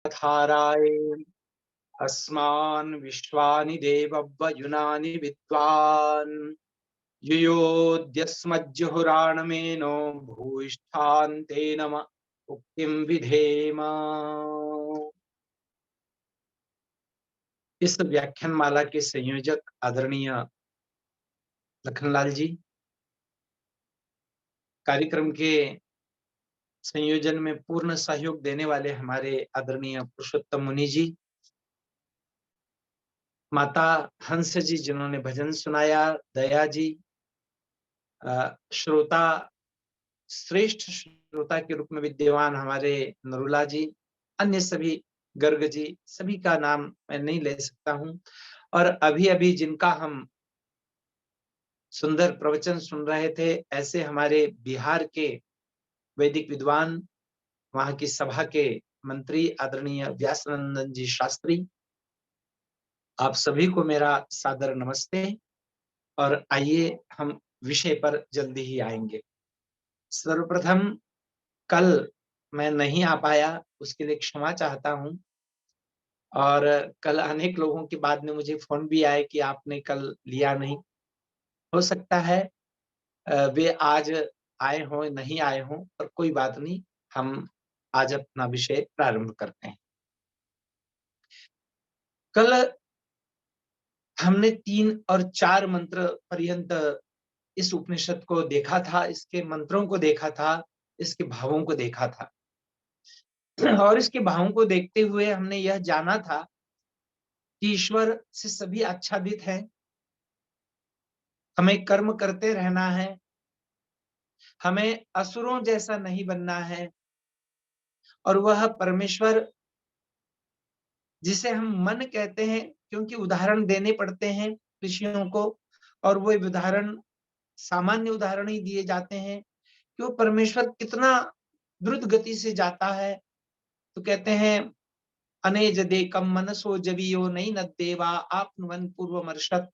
धाराय अस्मान् विश्वानि देवव्वयुनानि विद्वान् युयोद्यस्मज्जुहुराणमेनो भूयिष्ठान्ते नम उक्तिं विधेम। इस व्याख्यानमाला के संयोजक आदरणीय लखनलाल जी, कार्यक्रम के संयोजन में पूर्ण सहयोग देने वाले हमारे आदरणीय पुरुषोत्तम मुनि जी, माता हंस जी जिन्होंने भजन सुनाया, दया जी, श्रोता श्रेष्ठ श्रोता के रूप में विद्यमान हमारे नरुला जी, अन्य सभी गर्ग जी, सभी का नाम मैं नहीं ले सकता हूं। और अभी अभी जिनका हम सुंदर प्रवचन सुन रहे थे, ऐसे हमारे बिहार के वैदिक विद्वान, वहां की सभा के मंत्री आदरणीय व्यासनंदन जी शास्त्री, आप सभी को मेरा सादर नमस्ते। और आइए हम विषय पर जल्दी ही आएंगे। सर्वप्रथम कल मैं नहीं आ पाया, उसके लिए क्षमा चाहता हूं। और कल अनेक लोगों के बाद में मुझे फोन भी आए कि आपने कल लिया नहीं। हो सकता है वे आज आए हों नहीं आए हों, पर कोई बात नहीं, हम आज अपना विषय प्रारंभ करते हैं। कल हमने 3 और 4 मंत्र पर्यंत इस उपनिषद को देखा था, इसके मंत्रों को देखा था, इसके भावों को देखा था। और इसके भावों को देखते हुए हमने यह जाना था कि ईश्वर से सभी आच्छादित है, हमें कर्म करते रहना है, हमें असुरों जैसा नहीं बनना है। और वह परमेश्वर जिसे हम मन कहते हैं, क्योंकि उदाहरण देने पड़ते हैं ऋषियों को, और वो उदाहरण सामान्य उदाहरण ही दिए जाते हैं कि वो परमेश्वर कितना द्रुत गति से जाता है। तो कहते हैं अनेज देकम मनसो जवियो नहीं न देवा आपनुवन पूर्वमर्षत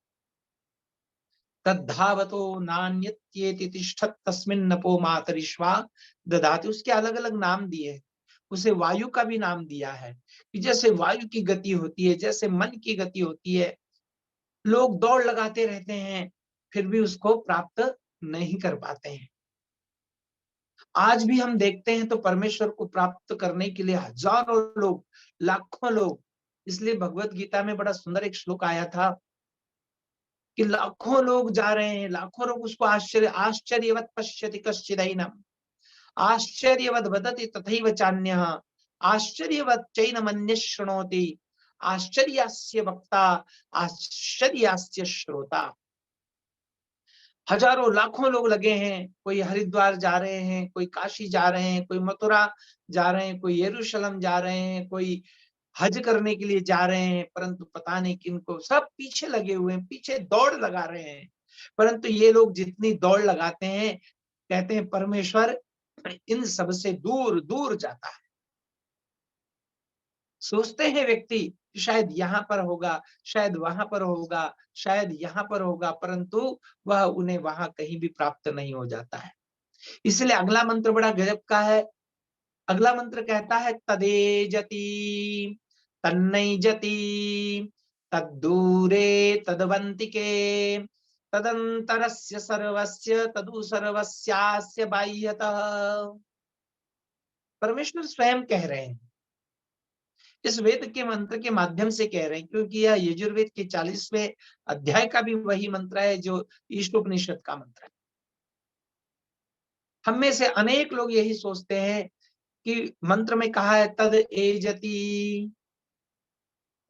तद्धावतो नान्यत्येति तिष्ठत तस्मिन्नपो मातरिश्वा ददाति। उसके अलग अलग नाम दिए हैं। उसे वायु का भी नाम दिया है कि जैसे वायु की गति होती है, जैसे मन की गति होती है, लोग दौड़ लगाते रहते हैं फिर भी उसको प्राप्त नहीं कर पाते हैं। आज भी हम देखते हैं तो परमेश्वर को प्राप्त करने के लिए हजारों लोग, लाखों लोग, इसलिए भगवत गीता में बड़ा सुंदर एक श्लोक आया था कि लाखों लोग जा रहे हैं, लाखों लोग उसको आश्चर्यवत पश्यति कश्चिदैनम आश्चर्यवत वदति तथैव चान्यः आश्चर्यवत चैनमन्यः शृणोति आश्चर्यस्य वक्ता आश्चर्यस्य श्रोता। हजारों लाखों लोग लगे हैं, कोई हरिद्वार जा रहे हैं, कोई काशी जा रहे हैं, कोई मथुरा जा रहे हैं, कोई यरूशलेम जा रहे हैं, कोई हज करने के लिए जा रहे हैं, परंतु पता नहीं किनको, सब पीछे लगे हुए हैं, पीछे दौड़ लगा रहे हैं। परंतु ये लोग जितनी दौड़ लगाते हैं, कहते हैं परमेश्वर इन सब से दूर दूर जाता है। सोचते हैं व्यक्ति शायद यहाँ पर होगा, शायद वहां पर होगा, शायद यहाँ पर होगा, परंतु वह उन्हें वहां कहीं भी प्राप्त नहीं हो जाता है। इसलिए अगला मंत्र बड़ा गजब का है। अगला मंत्र कहता है तदेजति तन्नैजति तद्दूरे तदवंतिके तदंतरस्य सर्वस्य तदु सर्वस्यास्य बाह्यतः। परमेश्वर स्वयं कह रहे हैं, इस वेद के मंत्र के माध्यम से कह रहे हैं, क्योंकि यह यजुर्वेद के 40वें अध्याय का भी वही मंत्र है जो ईशोपनिषद का मंत्र है। हम में से अनेक लोग यही सोचते हैं कि मंत्र में कहा है तद एजति,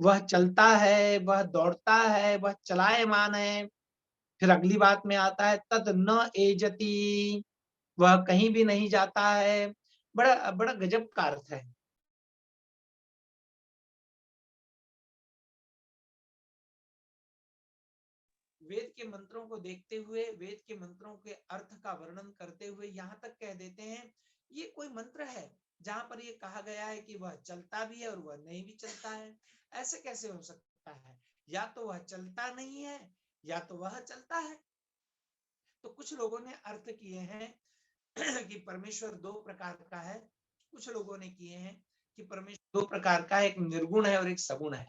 वह चलता है, वह दौड़ता है, वह चलायमान है। फिर अगली बात में आता है तद न एजति, वह कहीं भी नहीं जाता है। बड़ा बड़ा गजब का अर्थ है। वेद के मंत्रों को देखते हुए, वेद के मंत्रों के अर्थ का वर्णन करते हुए यहाँ तक कह देते हैं ये कोई मंत्र है जहां पर ये कहा गया है कि वह चलता भी है और वह नहीं भी चलता है। ऐसे कैसे हो सकता है? या तो वह चलता नहीं है या तो वह चलता है। तो कुछ लोगों ने अर्थ किए हैं कि परमेश्वर दो प्रकार का है। कुछ लोगों ने किए हैं कि परमेश्वर दो प्रकार का है, एक निर्गुण है और एक सगुण है।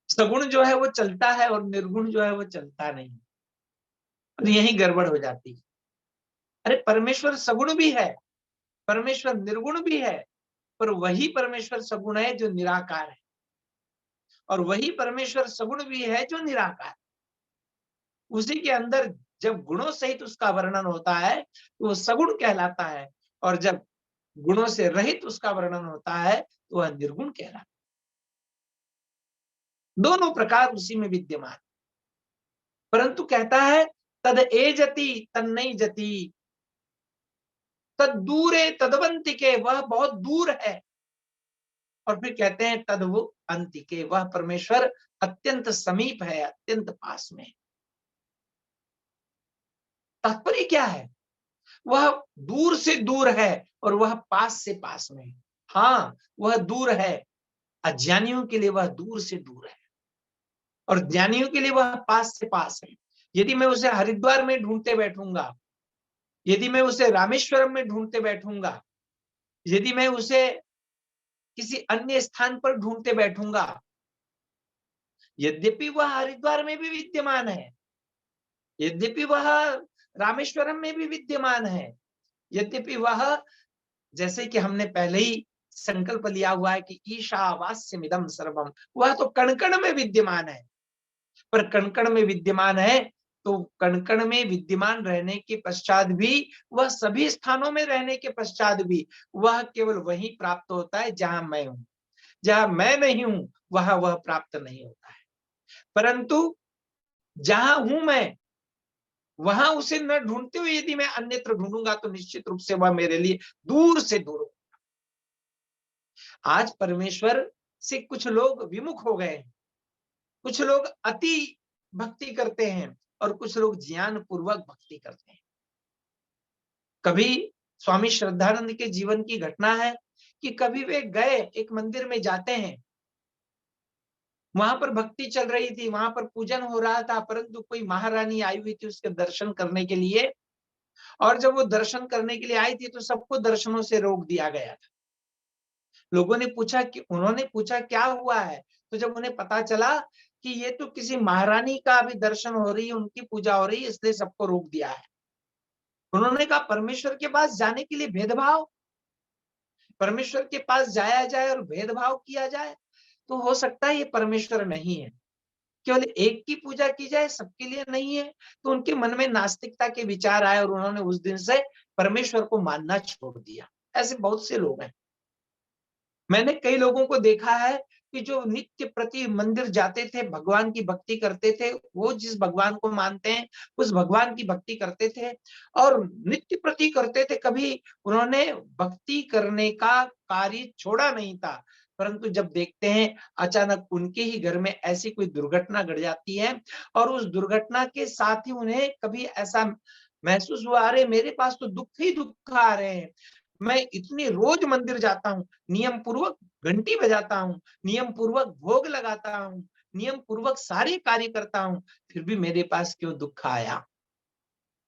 सगुण जो है वो चलता है और निर्गुण जो है वो चलता नहीं, और यही गड़बड़ हो जाती है। अरे परमेश्वर सगुण भी है, परमेश्वर निर्गुण भी है, पर वही परमेश्वर सगुण है जो निराकार है, और वही परमेश्वर सगुण भी है जो निराकार है। उसी के अंदर जब गुणों सहित उसका वर्णन होता है तो वो सगुण कहलाता है, और जब गुणों से रहित उसका वर्णन होता है तो वह निर्गुण कहलाता है। दोनों प्रकार उसी में विद्यमान, परंतु कहता है तद एजति तन्नई जति, तद दूरे तदवंतिके, वह बहुत दूर है, और फिर कहते हैं तद वो अंतिके, वह परमेश्वर अत्यंत समीप है, अत्यंत पास में। तात्पर्य क्या है? वह दूर से दूर है और वह पास से पास में है। हाँ, वह दूर है, अज्ञानियों के लिए वह दूर से दूर है, और ज्ञानियों के लिए वह पास से पास है। यदि मैं उसे हरिद्वार में ढूंढते बैठूंगा, यदि मैं उसे रामेश्वरम में ढूंढते बैठूंगा, यदि मैं उसे किसी अन्य स्थान पर ढूंढते बैठूंगा, यद्यपि वह हरिद्वार में भी विद्यमान है, यद्यपि वह रामेश्वरम में भी विद्यमान है, यद्यपि वह, जैसे कि हमने पहले ही संकल्प लिया हुआ है कि ईशावास्यमिदं सर्वम, वह तो कण-कण में विद्यमान है। पर कण-कण में विद्यमान है तो कण-कण में विद्यमान रहने के पश्चात भी, वह सभी स्थानों में रहने के पश्चात भी, वह केवल वहीं प्राप्त होता है जहां मैं हूं। जहां मैं नहीं हूं वहां वह प्राप्त नहीं होता है। परंतु जहां हूं मैं, वहां उसे न ढूंढते हुए यदि मैं अन्यत्र ढूंढूंगा तो निश्चित रूप से वह मेरे लिए दूर से दूर हो। आज परमेश्वर से कुछ लोग विमुख हो गए हैं, कुछ लोग अति भक्ति करते हैं और कुछ लोग ज्ञान पूर्वक भक्ति करते हैं। कभी स्वामी श्रद्धानंद के जीवन की घटना है कि कभी वे गए, एक मंदिर में जाते हैं, वहां पर भक्ति चल रही थी, वहां पर पूजन हो रहा था, परंतु कोई महारानी आई हुई थी उसके दर्शन करने के लिए, और जब वो दर्शन करने के लिए आई थी तो सबको दर्शनों से रोक दिया गया था। लोगों ने पूछा कि, उन्होंने पूछा क्या हुआ है, तो जब उन्हें पता चला कि ये तो किसी महारानी का अभी दर्शन हो रही है, उनकी पूजा हो रही है, इसलिए सबको रोक दिया है। उन्होंने कहा परमेश्वर के पास जाने के लिए भेदभाव, परमेश्वर के पास जाया जाए और भेदभाव किया जाए, तो हो सकता है ये परमेश्वर नहीं है। केवल एक की पूजा की जाए, सबके लिए नहीं है। तो उनके मन में नास्तिकता के विचार आए और उन्होंने उस दिन से परमेश्वर को मानना छोड़ दिया। ऐसे बहुत से लोग हैं। मैंने कई लोगों को देखा है कि जो नित्य प्रति मंदिर जाते थे, भगवान की भक्ति करते थे, वो जिस भगवान को मानते हैं उस भगवान की भक्ति करते थे और नित्य प्रति करते थे, कभी उन्होंने भक्ति करने का कार्य छोड़ा नहीं था। परंतु जब देखते हैं अचानक उनके ही घर में ऐसी कोई दुर्घटना घट जाती है और उस दुर्घटना के साथ ही उन्हें कभी ऐसा महसूस हुआ, अरे मेरे पास तो दुख ही दुख आ रहे हैं, मैं इतनी रोज मंदिर जाता हूँ, नियम पूर्वक घंटी बजाता हूँ, नियम पूर्वक भोग लगाता हूँ, नियम पूर्वक सारे कार्य करता हूँ, फिर भी मेरे पास क्यों दुख आया?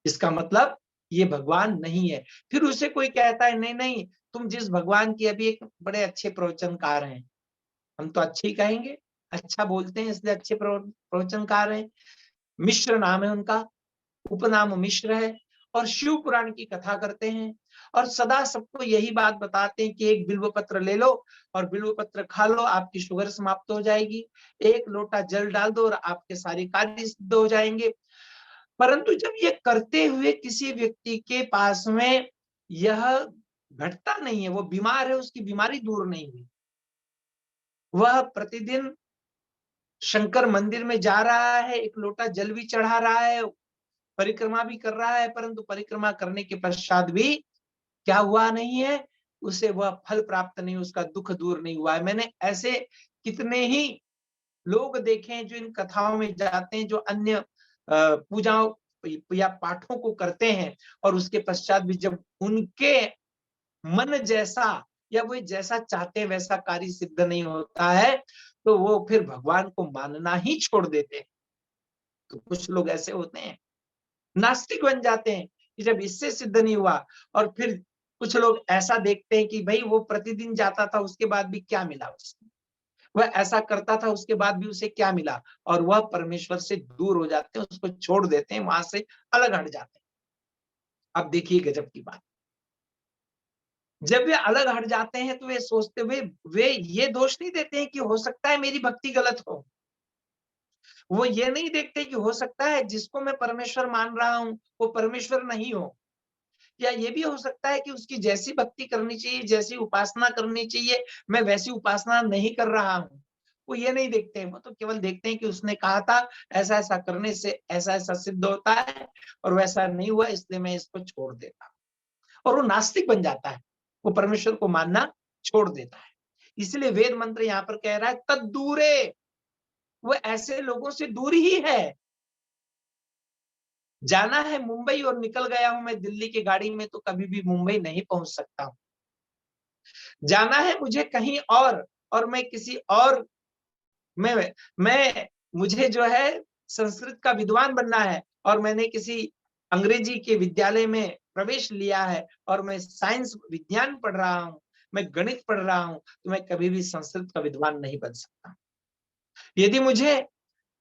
इसका मतलब ये भगवान नहीं है। फिर उसे कोई कहता है नहीं नहीं, तुम जिस भगवान की, अभी एक बड़े अच्छे प्रवचनकार हैं, हम तो अच्छे ही कहेंगे, अच्छा बोलते हैं इसलिए अच्छे प्रवचनकार हैं, मिश्र नाम है उनका, उपनाम मिश्र है, और शिव पुराण की कथा करते हैं और सदा सबको यही बात बताते हैं कि एक बिल्व पत्र ले लो और बिल्व पत्र खा लो, आपकी शुगर समाप्त हो जाएगी, एक लोटा जल डाल दो और आपके सारे कार्य सिद्ध हो जाएंगे। परंतु जब ये करते हुए किसी व्यक्ति के पास में यह घटता नहीं है, वो बीमार है, उसकी बीमारी दूर नहीं हुई, वह प्रतिदिन शंकर मंदिर में जा रहा है, एक लोटा जल भी चढ़ा रहा है, परिक्रमा भी कर रहा है, परंतु परिक्रमा करने के पश्चात भी क्या हुआ नहीं है, उसे वह फल प्राप्त नहीं, उसका दुख दूर नहीं हुआ है। मैंने ऐसे कितने ही लोग देखे हैं जो इन कथाओं में जाते हैं, जो अन्य पूजाओं या पाठों को करते हैं और उसके पश्चात भी जब उनके मन जैसा या वो जैसा चाहते हैं वैसा कार्य सिद्ध नहीं होता है, तो वो फिर भगवान को मानना ही छोड़ देते हैं। तो कुछ लोग ऐसे होते हैं, नास्तिक बन जाते हैं कि जब इससे सिद्ध नहीं हुआ और फिर कुछ लोग ऐसा देखते हैं कि भाई वो प्रतिदिन जाता था, उसके बाद भी क्या मिला उसको, वह ऐसा करता था उसके बाद भी उसे क्या मिला, और वह परमेश्वर से दूर हो जाते हैं, उसको छोड़ देते हैं, वहां से अलग हट जाते हैं। अब देखिए गजब की बात, जब वे अलग हट जाते हैं तो वे सोचते हुए वे ये दोष नहीं देते हैं कि हो सकता है मेरी भक्ति गलत हो, वो ये नहीं देखते कि हो सकता है जिसको मैं परमेश्वर मान रहा हूं वो परमेश्वर नहीं हो, या ये भी हो सकता है कि उसकी जैसी भक्ति करनी चाहिए, जैसी उपासना करनी चाहिए, मैं वैसी उपासना नहीं कर रहा हूँ। वो ये नहीं देखते हैं, वो तो केवल देखते हैं कि उसने कहा था ऐसा-ऐसा करने से ऐसा-ऐसा सिद्ध होता है और वैसा नहीं हुआ, इसलिए मैं इसको छोड़ देता हूँ। और वो नास्तिक बन जाता है, वो परमेश्वर को मानना छोड़ देता है। इसलिए वेद मंत्र यहाँ पर कह रहा है तद्दूरे, वो ऐसे लोगों से दूर ही है। जाना है मुंबई और निकल गया हूँ मैं दिल्ली की गाड़ी में, तो कभी भी मुंबई नहीं पहुंच सकता हूँ। जाना है मुझे कहीं और मैं किसी और मैं मुझे जो है संस्कृत का विद्वान बनना है और मैंने किसी अंग्रेजी के विद्यालय में प्रवेश लिया है और मैं साइंस विज्ञान पढ़ रहा हूँ, मैं गणित पढ़ रहा हूँ, तो मैं कभी भी संस्कृत का विद्वान नहीं बन सकता। यदि मुझे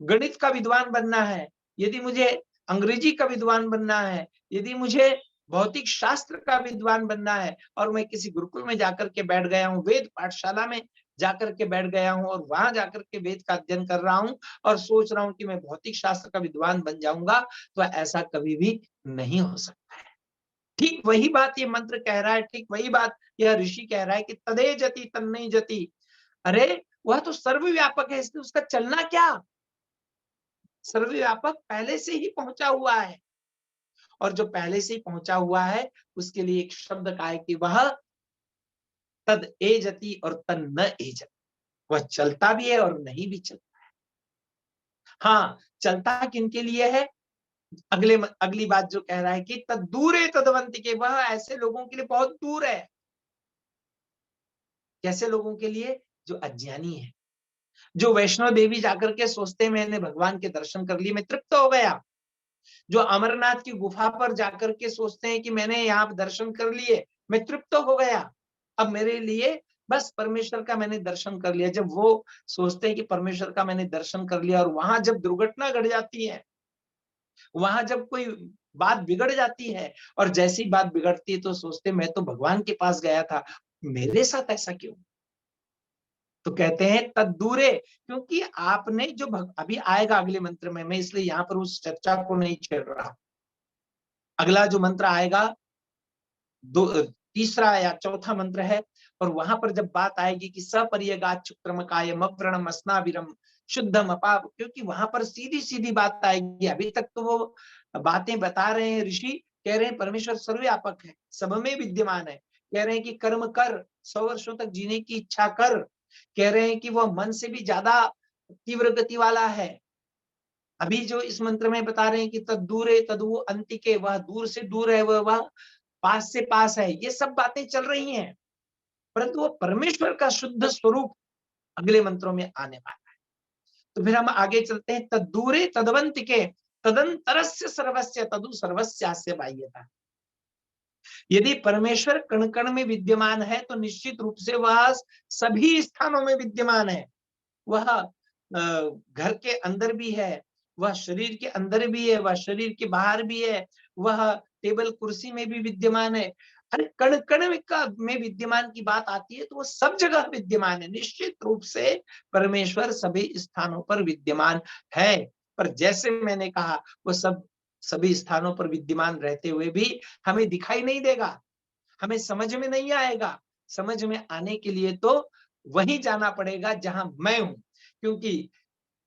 गणित का विद्वान बनना है, यदि मुझे अंग्रेजी का विद्वान बनना है, यदि मुझे भौतिक शास्त्र का विद्वान बनना है और मैं किसी गुरुकुल में जाकर के बैठ गया हूँ, वेद पाठशाला में जाकर के बैठ गया हूँ और वहां जाकर के वेद का अध्ययन कर रहा हूँ और सोच रहा हूँ कि मैं भौतिक शास्त्र का विद्वान बन जाऊंगा, तो ऐसा कभी भी नहीं हो सकता है। ठीक वही बात ये मंत्र कह रहा है, ठीक वही बात यह ऋषि कह रहा है कि तदे जति तन्नई जति। अरे वह तो सर्वव्यापक है, इसलिए उसका चलना क्या, सर्वव्यापक पहले से ही पहुंचा हुआ है, और जो पहले से ही पहुंचा हुआ है उसके लिए एक शब्द का है कि वह तद एजति और तन न एजति, वह चलता भी है और नहीं भी चलता। हाँ, चलता किनके लिए है, अगली बात जो कह रहा है कि तद दूरे तदवंति के, वह ऐसे लोगों के लिए बहुत दूर है। कैसे लोगों के लिए, जो अज्ञानी है, जो वैष्णो देवी जाकर के सोचते हैं मैंने भगवान के दर्शन कर लिए, मैं तृप्त हो गया, जो अमरनाथ की गुफा पर जाकर के सोचते हैं कि मैंने यहाँ दर्शन कर लिए, मैं तृप्त हो गया, अब मेरे लिए बस परमेश्वर का मैंने दर्शन कर लिया। जब वो सोचते हैं कि परमेश्वर का मैंने दर्शन कर लिया और वहां जब दुर्घटना घट जाती है, वहां जब कोई बात बिगड़ जाती है और जैसी बात बिगड़ती है तो सोचते मैं तो भगवान के पास गया था, मेरे साथ ऐसा क्यों। तो कहते हैं तद्दूरे, क्योंकि आपने जो अभी आएगा अगले मंत्र में, मैं इसलिए यहाँ पर उस चर्चा को नहीं छेड़ रहा। अगला जो मंत्र आएगा दो तीसरा या चौथा मंत्र है, और वहां पर जब बात आएगी कि सपर्यगाच्युक्रमकायम अस्नाविरम शुद्धम अपाप, क्योंकि वहां पर सीधी सीधी बात आएगी। अभी तक तो वो बातें बता रहे हैं ऋषि, कह रहे हैं परमेश्वर सर्वव्यापक है, सब में विद्यमान है, कह रहे हैं कि कर्म कर, 100 वर्षों तक जीने की इच्छा कर, कह रहे हैं कि वह मन से भी ज्यादा तीव्र गति वाला है। अभी जो इस मंत्र में बता रहे हैं कि तद्दूरे तदु अंतिके, वह दूर से दूर है, वह पास से पास है, ये सब बातें चल रही हैं, परंतु वो परमेश्वर का शुद्ध स्वरूप अगले मंत्रों में आने वाला है। तो फिर हम आगे चलते हैं, तद्दूरे तदवंतिके तदंतरस्य सर्वस्य तदु सर्वस्यास्य बाह्यता। यदि परमेश्वर कण कण में विद्यमान है तो निश्चित रूप से वह सभी स्थानों में विद्यमान है। वह घर के अंदर भी है, वह शरीर के अंदर भी है, वह शरीर के बाहर भी है, वह टेबल कुर्सी में भी विद्यमान है। अरे कण कण में विद्यमान की बात आती है तो वो सब जगह विद्यमान है। निश्चित रूप से परमेश्वर सभी स्थानों पर विद्यमान है, पर जैसे मैंने कहा वो सभी स्थानों पर विद्यमान रहते हुए भी हमें दिखाई नहीं देगा, हमें समझ में नहीं आएगा। समझ में आने के लिए तो वहीं जाना पड़ेगा जहां मैं हूं, क्योंकि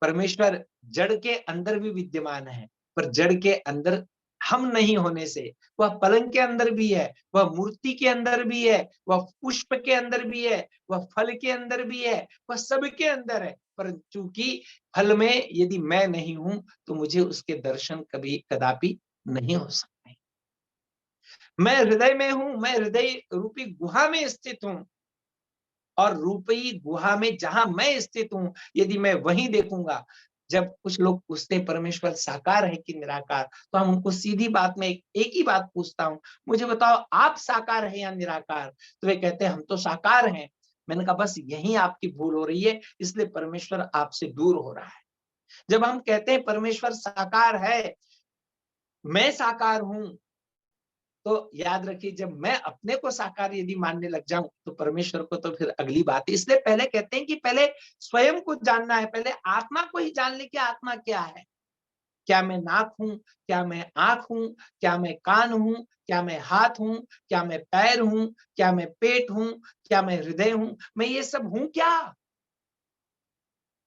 परमेश्वर जड़ के अंदर भी विद्यमान है, पर जड़ के अंदर हम नहीं होने से वह पलंग के अंदर भी है, वह मूर्ति के अंदर भी है, वह पुष्प के अंदर भी है, वह फल के अंदर भी है, वह सबके अंदर है। पर चूंकि फल में यदि मैं नहीं हूं तो मुझे उसके दर्शन कभी कदापि नहीं हो सकते। मैं हृदय में हूं, मैं हृदय रूपी गुहा में स्थित हूं, और रूपी गुहा में जहां मैं स्थित हूं यदि मैं वहीं देखूंगा, जब कुछ लोग पूछते हैं परमेश्वर साकार है कि निराकार, तो हम उनको सीधी बात में एक ही बात पूछता हूँ, मुझे बताओ आप साकार है या निराकार? तो वे कहते हैं हम तो साकार हैं। मैंने कहा बस यही आपकी भूल हो रही है, इसलिए परमेश्वर आपसे दूर हो रहा है। जब हम कहते हैं परमेश्वर साकार है, मैं साकार हूं, तो याद रखिए जब मैं अपने को साकार यदि मानने लग जाऊं तो परमेश्वर को तो फिर अगली बात है। इसलिए पहले कहते हैं कि पहले स्वयं को जानना है, पहले आत्मा को ही जान ले कि आत्मा क्या है। क्या मैं नाक हूं? क्या मैं आंख हूं? क्या मैं कान हूं? क्या मैं हाथ हूं? क्या मैं पैर हूं? क्या मैं पेट हूं? क्या मैं हृदय हूं? मैं ये सब हूं क्या?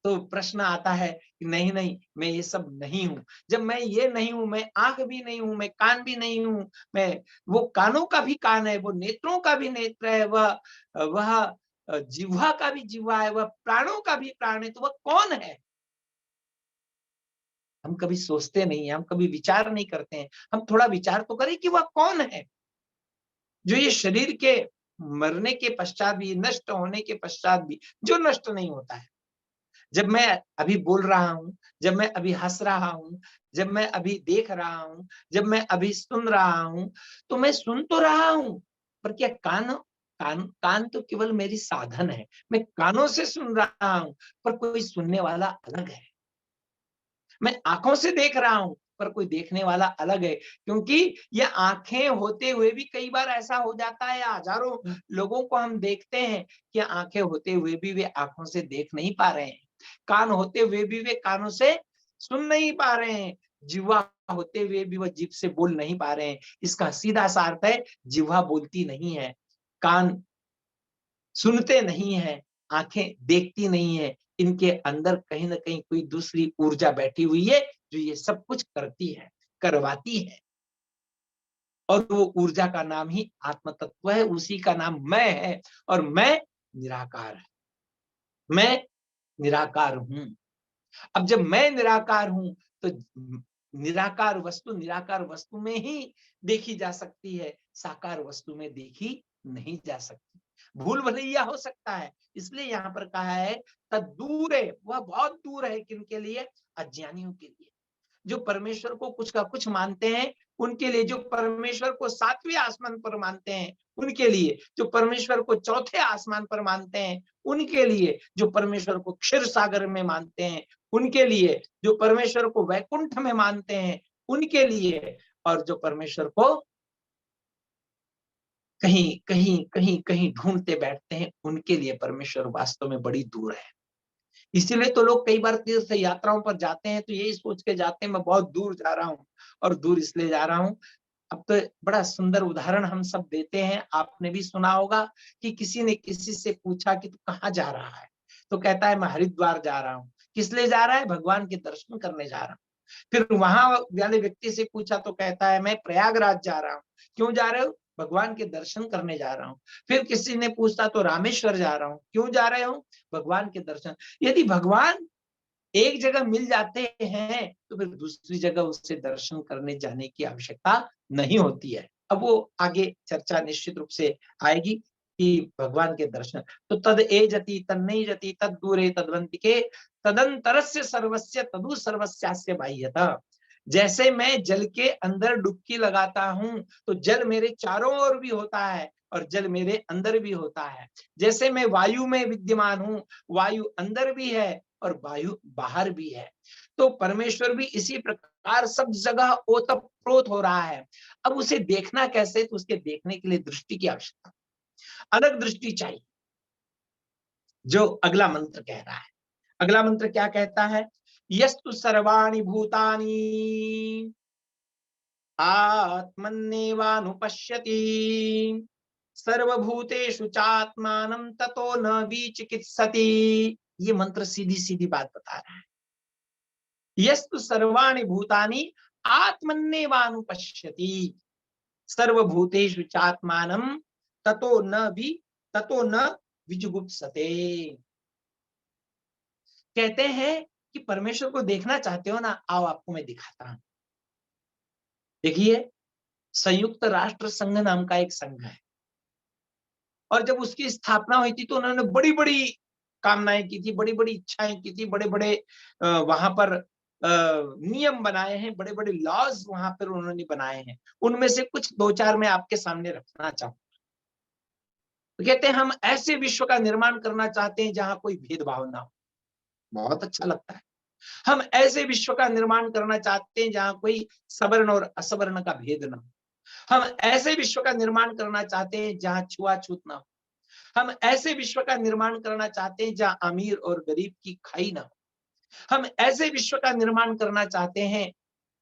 तो प्रश्न आता है कि नहीं नहीं, मैं ये सब नहीं हूं। जब मैं ये नहीं हूं, मैं आंख भी नहीं हूं, मैं कान भी नहीं हूं, मैं वो कानों का भी कान है, वो नेत्रों का भी नेत्र है, वह जिह्वा का भी जिह्वा है, वह प्राणों का भी प्राण है, तो वह कौन है? हम कभी सोचते नहीं है, हम कभी विचार नहीं करते हैं। हम थोड़ा विचार तो करें कि वह कौन है जो ये शरीर के मरने के पश्चात भी, नष्ट होने के पश्चात भी, जो नष्ट नहीं होता है। जब मैं अभी बोल रहा हूँ, जब मैं अभी हंस रहा हूँ, जब मैं अभी देख रहा हूँ, जब मैं अभी सुन रहा हूँ, तो मैं सुन तो रहा हूँ, पर क्या कान तो केवल मेरी साधन है। मैं कानों से सुन रहा हूँ, पर कोई सुनने वाला अलग है। मैं आंखों से देख रहा हूं, पर कोई देखने वाला अलग है, क्योंकि ये आंखें होते हुए भी कई बार ऐसा हो जाता है, हजारों लोगों को हम देखते हैं कि आंखें होते हुए भी वे आंखों से देख नहीं पा रहे हैं, कान होते हुए भी वे कानों से सुन नहीं पा रहे हैं, जिह्वा होते हुए भी वह जीभ से बोल नहीं पा रहे हैं। इसका सीधा सा अर्थ है जिह्वा बोलती नहीं है, कान सुनते नहीं है, आंखें देखती नहीं है, इनके अंदर कहीं न कहीं कोई दूसरी ऊर्जा बैठी हुई है, जो ये सब कुछ करती है, करवाती है। और वो ऊर्जा का नाम ही आत्म तत्व है, उसी का नाम मैं है, और मैं निराकार है। मैं निराकार हूँ। अब जब मैं निराकार हूँ, तो निराकार वस्तु में ही देखी जा सकती है, साकार वस्तु में देखी नहीं जा सकती। भूल भलैया हो सकता है, इसलिए यहाँ पर कहा है तद्दूर है, वह बहुत दूर है किनके लिए? अज्ञानियों के लिए। जो परमेश्वर को कुछ का कुछ मानते हैं, उनके लिए, जो परमेश्वर को सातवें आसमान पर मानते हैं, उनके लिए, जो परमेश्वर को चौथे आसमान पर मानते हैं, उनके लिए, जो परमेश्वर को क्षीर सागर में मानते हैं, उनके लिए, जो परमेश्वर को वैकुंठ में मानते हैं, उनके लिए, और जो परमेश्वर को कहीं कहीं कहीं कहीं ढूंढते बैठते हैं, उनके लिए परमेश्वर वास्तव में बड़ी दूर है। इसीलिए तो लोग कई बार तीर्थ यात्राओं पर जाते हैं, तो यही सोच के जाते हैं मैं बहुत दूर जा रहा हूँ, और दूर इसलिए जा रहा हूँ। अब तो बड़ा सुंदर उदाहरण हम सब देते हैं, आपने भी सुना होगा कि किसी ने किसी से पूछा कि तू कहाँ जा रहा है? तो कहता है मैं हरिद्वार जा रहा हूँ। किस लिए जा रहा है? भगवान के दर्शन करने जा रहा हूँ। फिर वहां वाले व्यक्ति से पूछा तो कहता है मैं प्रयागराज जा रहा हूँ। क्यों जा रहे हो? भगवान के दर्शन करने जा रहा हूँ। फिर किसी ने पूछा तो रामेश्वर जा रहा हूँ। क्यों जा रहे हो? भगवान के दर्शन। यदि भगवान एक जगह मिल जाते हैं, तो फिर दूसरी जगह उससे दर्शन करने जाने की आवश्यकता नहीं होती है। अब वो आगे चर्चा निश्चित रूप से आएगी कि भगवान के दर्शन, तो तद एजति तन्नई जति तद दूरे तद्वंतिके तदंतरस्य सर्वस्य तदु सर्वस्यास्य बाह्यतः। जैसे मैं जल के अंदर डुबकी लगाता हूं, तो जल मेरे चारों ओर भी होता है और जल मेरे अंदर भी होता है। जैसे मैं वायु में विद्यमान हूं, वायु अंदर भी है और वायु बाहर भी है। तो परमेश्वर भी इसी प्रकार सब जगह ओतप्रोत हो रहा है। अब उसे देखना कैसे? तो उसके देखने के लिए दृष्टि की आवश्यकता, अलग दृष्टि चाहिए, जो अगला मंत्र कह रहा है। अगला मंत्र क्या कहता है? यस्तु सर्वाणि भूतानि आत्मन्नेवानुपश्यति सर्वभूतेषु चात्मानं ततो न विचिकित्सति। ये मंत्र सीधी सीधी बात बता रहा है। यस्तु सर्वाणि भूतानि आत्मन्नेवानुपश्यति सर्वभूतेषु चात्मानं ततो न विजुगुप्सते। कहते हैं कि परमेश्वर को देखना चाहते हो ना, आओ आपको मैं दिखाता हूं। देखिए, संयुक्त राष्ट्र संघ नाम का एक संघ है, और जब उसकी स्थापना हुई थी तो उन्होंने बड़ी बड़ी कामनाएं की थी, बड़ी बड़ी इच्छाएं की थी, बड़े बड़े वहां पर नियम बनाए हैं, बड़े बड़े लॉज वहां पर उन्होंने बनाए हैं। उनमें से कुछ दो चार मैं आपके सामने रखना चाहूँ। तो कहते हैं हम ऐसे विश्व का निर्माण करना चाहते हैं जहां कोई भेदभाव ना हो। बहुत अच्छा लगता है। हम ऐसे विश्व का निर्माण करना चाहते हैं जहां कोई सवर्ण और असवर्ण का भेद ना हो। हम ऐसे विश्व का निर्माण करना चाहते हैं जहां छुआछूत ना हो। हम ऐसे विश्व का निर्माण करना चाहते हैं जहां अमीर और गरीब की खाई ना हो। हम ऐसे विश्व का निर्माण करना चाहते हैं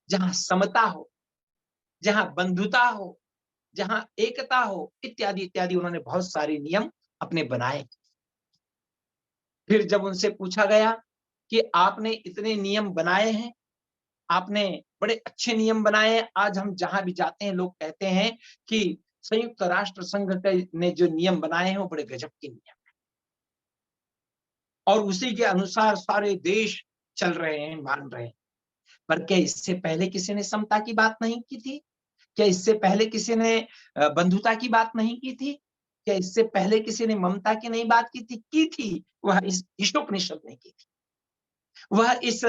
जहां समता हो, जहां बंधुता हो, जहां एकता हो, इत्यादि इत्यादि। उन्होंने बहुत सारे नियम अपने बनाए। फिर जब उनसे पूछा गया कि आपने इतने नियम बनाए हैं, आपने बड़े अच्छे नियम बनाए हैं, आज हम जहां भी जाते हैं लोग कहते हैं कि संयुक्त राष्ट्र संघ ने जो नियम बनाए हैं वो बड़े गजब के नियम, और उसी के अनुसार सारे देश चल रहे हैं, मान रहे हैं। पर क्या इससे पहले किसी ने समता की बात नहीं की थी? क्या इससे पहले किसी ने बंधुता की बात नहीं की थी? क्या इससे पहले किसी ने ममता की नहीं बात की थी? की थी। वह इस ईशोपनिषद ने की थी, वह इस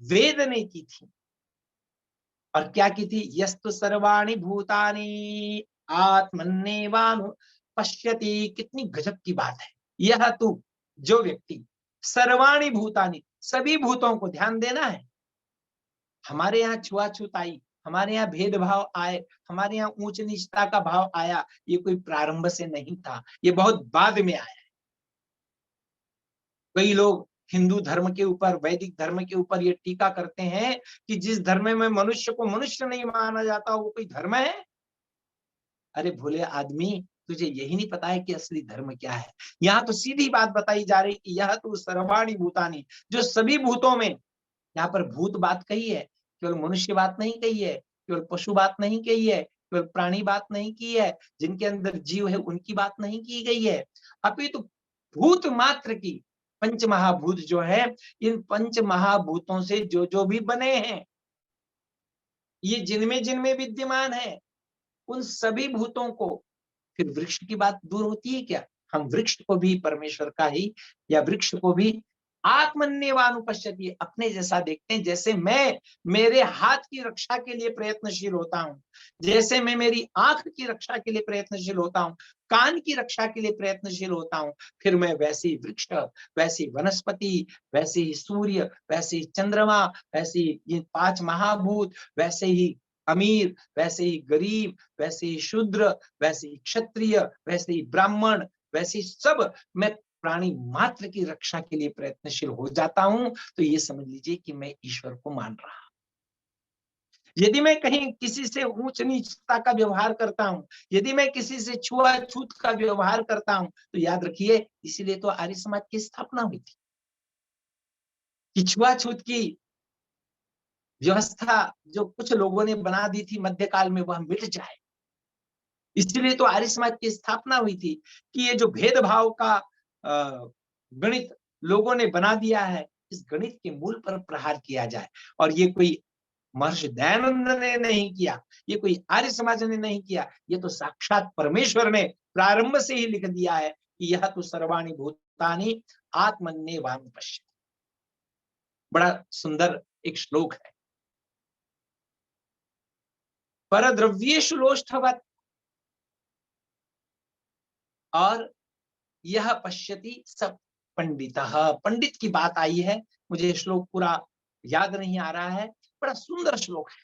वेद ने की थी। और क्या की थी? यस्तु सर्वाणि भूतानि आत्मन्नेवानु पश्यति। कितनी गजब की बात है। यह तू, जो व्यक्ति, सर्वाणि भूतानि, सभी भूतों को, ध्यान देना है। हमारे यहाँ छुआछूत आई, हमारे यहाँ भेदभाव आए, हमारे यहाँ ऊंच नीचता का भाव आया, ये कोई प्रारंभ से नहीं था, ये बहुत बाद में आया। कई लोग हिंदू धर्म के ऊपर, वैदिक धर्म के ऊपर ये टीका करते हैं कि जिस धर्म में मनुष्य को मनुष्य नहीं माना जाता वो कोई धर्म है। अरे भोले आदमी, तुझे यही नहीं पता है कि असली धर्म क्या है। यहाँ तो सीधी बात बताई जा रही कि यह तो सर्वाणि भूतानि, जो सभी भूतों में, यहाँ पर भूत बात कही है, केवल मनुष्य बात नहीं कही है, केवल पशु बात नहीं कही है, केवल प्राणी बात नहीं की है, जिनके अंदर जीव है उनकी बात नहीं की गई है, अपितु भूत मात्र की, पंच महाभूत जो है, इन पंच महाभूतों से जो भी बने हैं, ये जिनमें जिनमें विद्यमान है, उन सभी भूतों को, फिर वृक्ष की बात दूर होती है क्या? हम वृक्ष को भी परमेश्वर का ही, या वृक्ष को भी आत्मन्यवानुपश्यति, अपने जैसा देखते हैं। जैसे मैं मेरे हाथ की रक्षा के लिए प्रयत्नशील होता हूं, जैसे मैं मेरी आंख की रक्षा के लिए प्रयत्नशील होता हूं, कान की रक्षा के लिए प्रयत्नशील होता हूं, फिर मैं वैसे ही वृक्ष, वैसी वनस्पति, वैसे ही सूर्य, वैसे ही चंद्रमा, वैसे ही ये पांच महाभूत, वैसे ही अमीर, वैसे ही गरीब, वैसे ही शूद्र, वैसे ही क्षत्रिय, वैसे ही ब्राह्मण, वैसे ही सब मैं प्राणी मात्र की रक्षा के लिए प्रयत्नशील हो जाता हूं। तो ये समझ लीजिए कि मैं ईश्वर को मान रहा हूं। यदि मैं कहीं किसी से ऊंच नीचता का व्यवहार करता हूं, यदि मैं किसी से छुआछूत का व्यवहार करता हूं, तो याद रखिए, इसीलिए तो आर्य समाज की स्थापना हुई थी कि छुआछूत की व्यवस्था जो कुछ लोगों ने बना दी थी मध्यकाल में, वह मिट जाए। इसलिए तो आर्य समाज की स्थापना हुई थी कि ये जो भेदभाव का गणित लोगों ने बना दिया है, इस गणित के मूल पर प्रहार किया जाए। और ये कोई महर्षि दयानंद ने नहीं किया, ये कोई आर्य समाज ने नहीं किया, ये तो साक्षात परमेश्वर ने प्रारंभ से ही लिख दिया है कि यह तो सर्वाणि भूतानि आत्मन्येवानुपश्यति। बड़ा सुंदर एक श्लोक है। परद्रव्येषु लोष्ठवत्, और यह पश्यति सब पंडितः। पंडित की बात आई है, मुझे श्लोक पूरा याद नहीं आ रहा है, बड़ा सुंदर श्लोक है।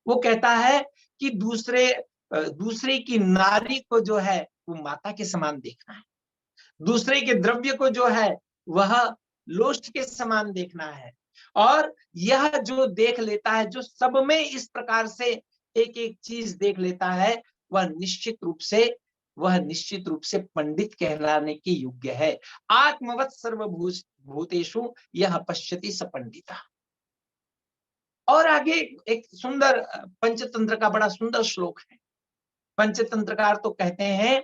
वो कहता है कि दूसरे की नारी को जो है वो माता के समान देखना है, दूसरे के द्रव्य को जो है वह लोष्ट के समान देखना है। और यह जो देख लेता है, जो सब में इस प्रकार से एक एक चीज देख लेता है, वह निश्चित रूप से पंडित कहलाने के योग्य है। आत्मवत् सर्वभूतेषु यह पश्यति स पंडिता। और आगे एक सुंदर पंचतंत्र का बड़ा सुंदर श्लोक है। पंचतंत्रकार तो कहते हैं,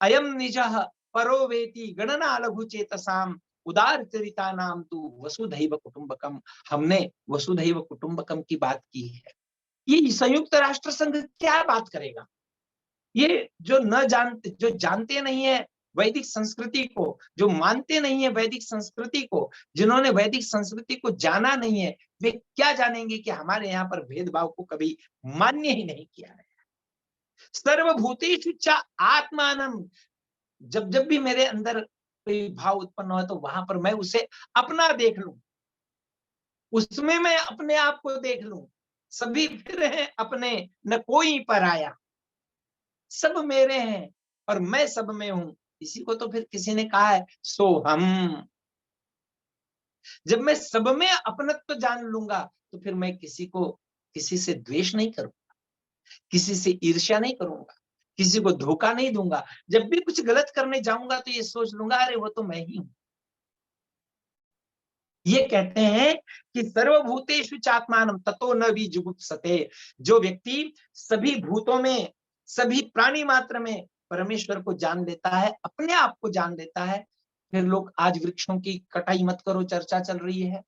अयम निजः परो वेति गणना लघु चेतसाम उदार चरिता नाम तु वसुधैव कुटुंबकम। हमने वसुधैव कुटुंबकम की बात की है। ये संयुक्त राष्ट्र संघ क्या बात करेगा? ये जो जानते नहीं है, वैदिक संस्कृति को, जो मानते नहीं है वैदिक संस्कृति को, जिन्होंने वैदिक संस्कृति को जाना नहीं है, वे क्या जानेंगे कि हमारे यहाँ पर भेदभाव को कभी मान्य ही नहीं किया है। सर्वभूतेषु च आत्मानम, जब जब भी मेरे अंदर कोई भाव उत्पन्न हो तो वहां पर मैं उसे अपना देख लूं, उसमें मैं अपने आप को देख लूं। सभी फिर हैं अपने, न कोई पराया, सब मेरे हैं और मैं सब में हूं। इसी को तो फिर किसी ने कहा है सो हम। जब मैं सब में अपनत्व जान लूंगा तो फिर मैं किसी से द्वेष नहीं करूंगा, किसी से ईर्ष्या नहीं करूंगा, किसी को धोखा नहीं दूंगा। जब भी कुछ गलत करने जाऊंगा तो ये सोच लूंगा अरे वो तो मैं ही हूं। ये कहते हैं कि सर्वभूतेषु चात्मानम ततो न विजुगुप्सते। जो व्यक्ति सभी भूतों में, सभी प्राणी मात्र में परमेश्वर को जान लेता है, अपने आप को जान लेता है। फिर लोग आज वृक्षों की कटाई मत करो चर्चा चल रही है,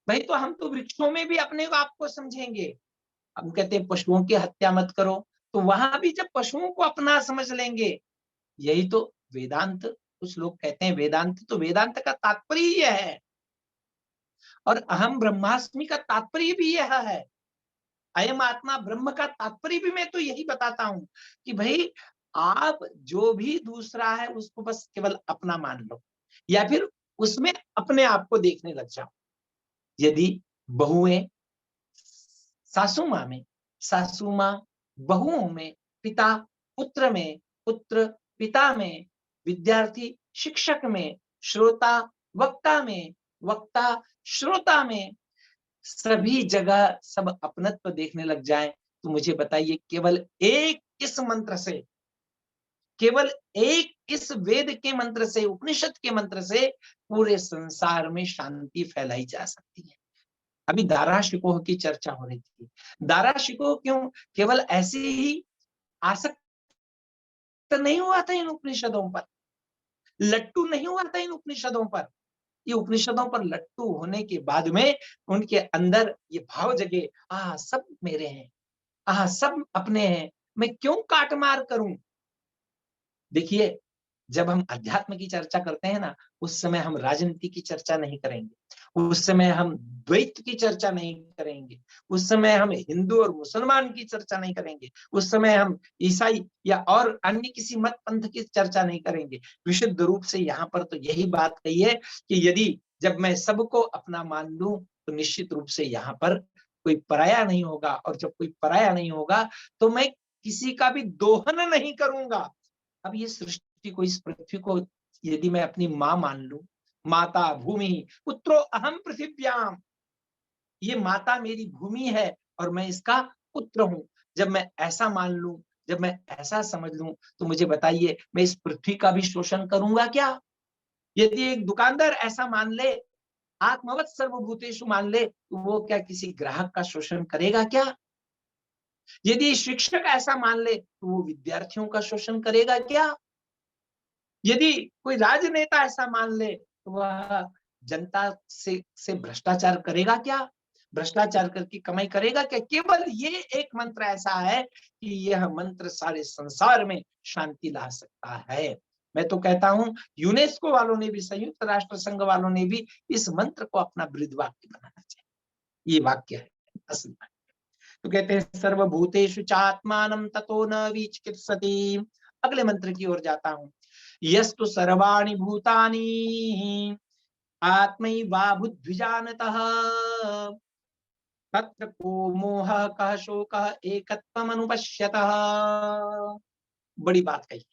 भाई तो हम तो वृक्षों में भी अपने आप को समझेंगे। हम कहते हैं पशुओं की हत्या मत करो, तो वहां भी जब पशुओं को अपना समझ लेंगे, यही तो वेदांत। कुछ लोग कहते हैं वेदांत, तो वेदांत का तात्पर्य यह है। और अहम ब्रह्मास्मि का तात्पर्य भी यह है, अयम आत्मा ब्रह्म का तात्पर्य भी मैं तो यही बताता हूं कि भाई आप जो भी दूसरा है उसको बस केवल अपना मान लो, या फिर उसमें अपने आप को देखने लग जाओ। यदि बहुएं सासू माँ में, सासू माँ बहुओं में, पिता पुत्र में, पुत्र पिता में, विद्यार्थी शिक्षक में, श्रोता वक्ता में, वक्ता श्रोता में, सभी जगह सब अपनत्व देखने लग जाए तो मुझे बताइए केवल एक इस मंत्र से, केवल एक इस वेद के मंत्र से, उपनिषद के मंत्र से पूरे संसार में शांति फैलाई जा सकती है। अभी दारा शिकोह की चर्चा हो रही थी। दारा शिकोह क्यों केवल ऐसे ही आसक्त नहीं हुआ था इन उपनिषदों पर, लट्टू नहीं हुआ था इन उपनिषदों पर। ये उपनिषदों पर लट्टू होने के बाद में उनके अंदर ये भाव जगे, सब मेरे हैं, सब अपने हैं, मैं क्यों काट मार करूं। देखिए, जब हम अध्यात्म की चर्चा करते हैं ना, उस समय हम राजनीति की चर्चा नहीं करेंगे, उस समय हम द्वैत की चर्चा नहीं करेंगे, उस समय हम हिंदू और मुसलमान की चर्चा नहीं करेंगे, उस समय हम ईसाई या और अन्य किसी मत पंथ की चर्चा नहीं करेंगे। विशुद्ध रूप से यहाँ पर तो यही बात कही है कि यदि जब मैं सबको अपना मान लूं तो निश्चित रूप से यहाँ पर कोई पराया नहीं होगा, और जब कोई पराया नहीं होगा तो मैं किसी का भी दोहन नहीं करूंगा। अब ये सृष्टि को, इस पृथ्वी को यदि मैं अपनी माँ मान लूं, माता भूमि पुत्रो अहम पृथिव्याम, ये माता मेरी भूमि है और मैं इसका पुत्र हूं। जब मैं ऐसा मान लूं, जब मैं ऐसा समझ लूं, तो मुझे बताइए मैं इस पृथ्वी का भी शोषण करूंगा क्या? यदि एक दुकानदार ऐसा मान ले, आत्मवत् सर्वभूतेषु मान ले, तो वो क्या किसी ग्राहक का शोषण करेगा क्या? यदि शिक्षक ऐसा मान ले तो वो विद्यार्थियों का शोषण करेगा क्या? यदि कोई राजनेता ऐसा मान ले तो वह जनता से भ्रष्टाचार करेगा क्या? भ्रष्टाचार करके कमाई करेगा क्या? केवल ये एक मंत्र ऐसा है कि यह मंत्र सारे संसार में शांति ला सकता है। मैं तो कहता हूं यूनेस्को वालों ने भी, संयुक्त राष्ट्र संघ वालों ने भी इस मंत्र को अपना बृहद वाक्य बनाना चाहिए। ये वाक्य है असल में। तो कहते हैं सर्वभूतेषु चात्मानं ततो न विचिकित्सति। अगले मंत्र की ओर जाता हूं। यस्तु सर्वाणि भूतानि आत्मैवाभूद्विजानतः तत्र को मोहः कः शोकः एकत्वमनुपश्यतः। बड़ी बात कही।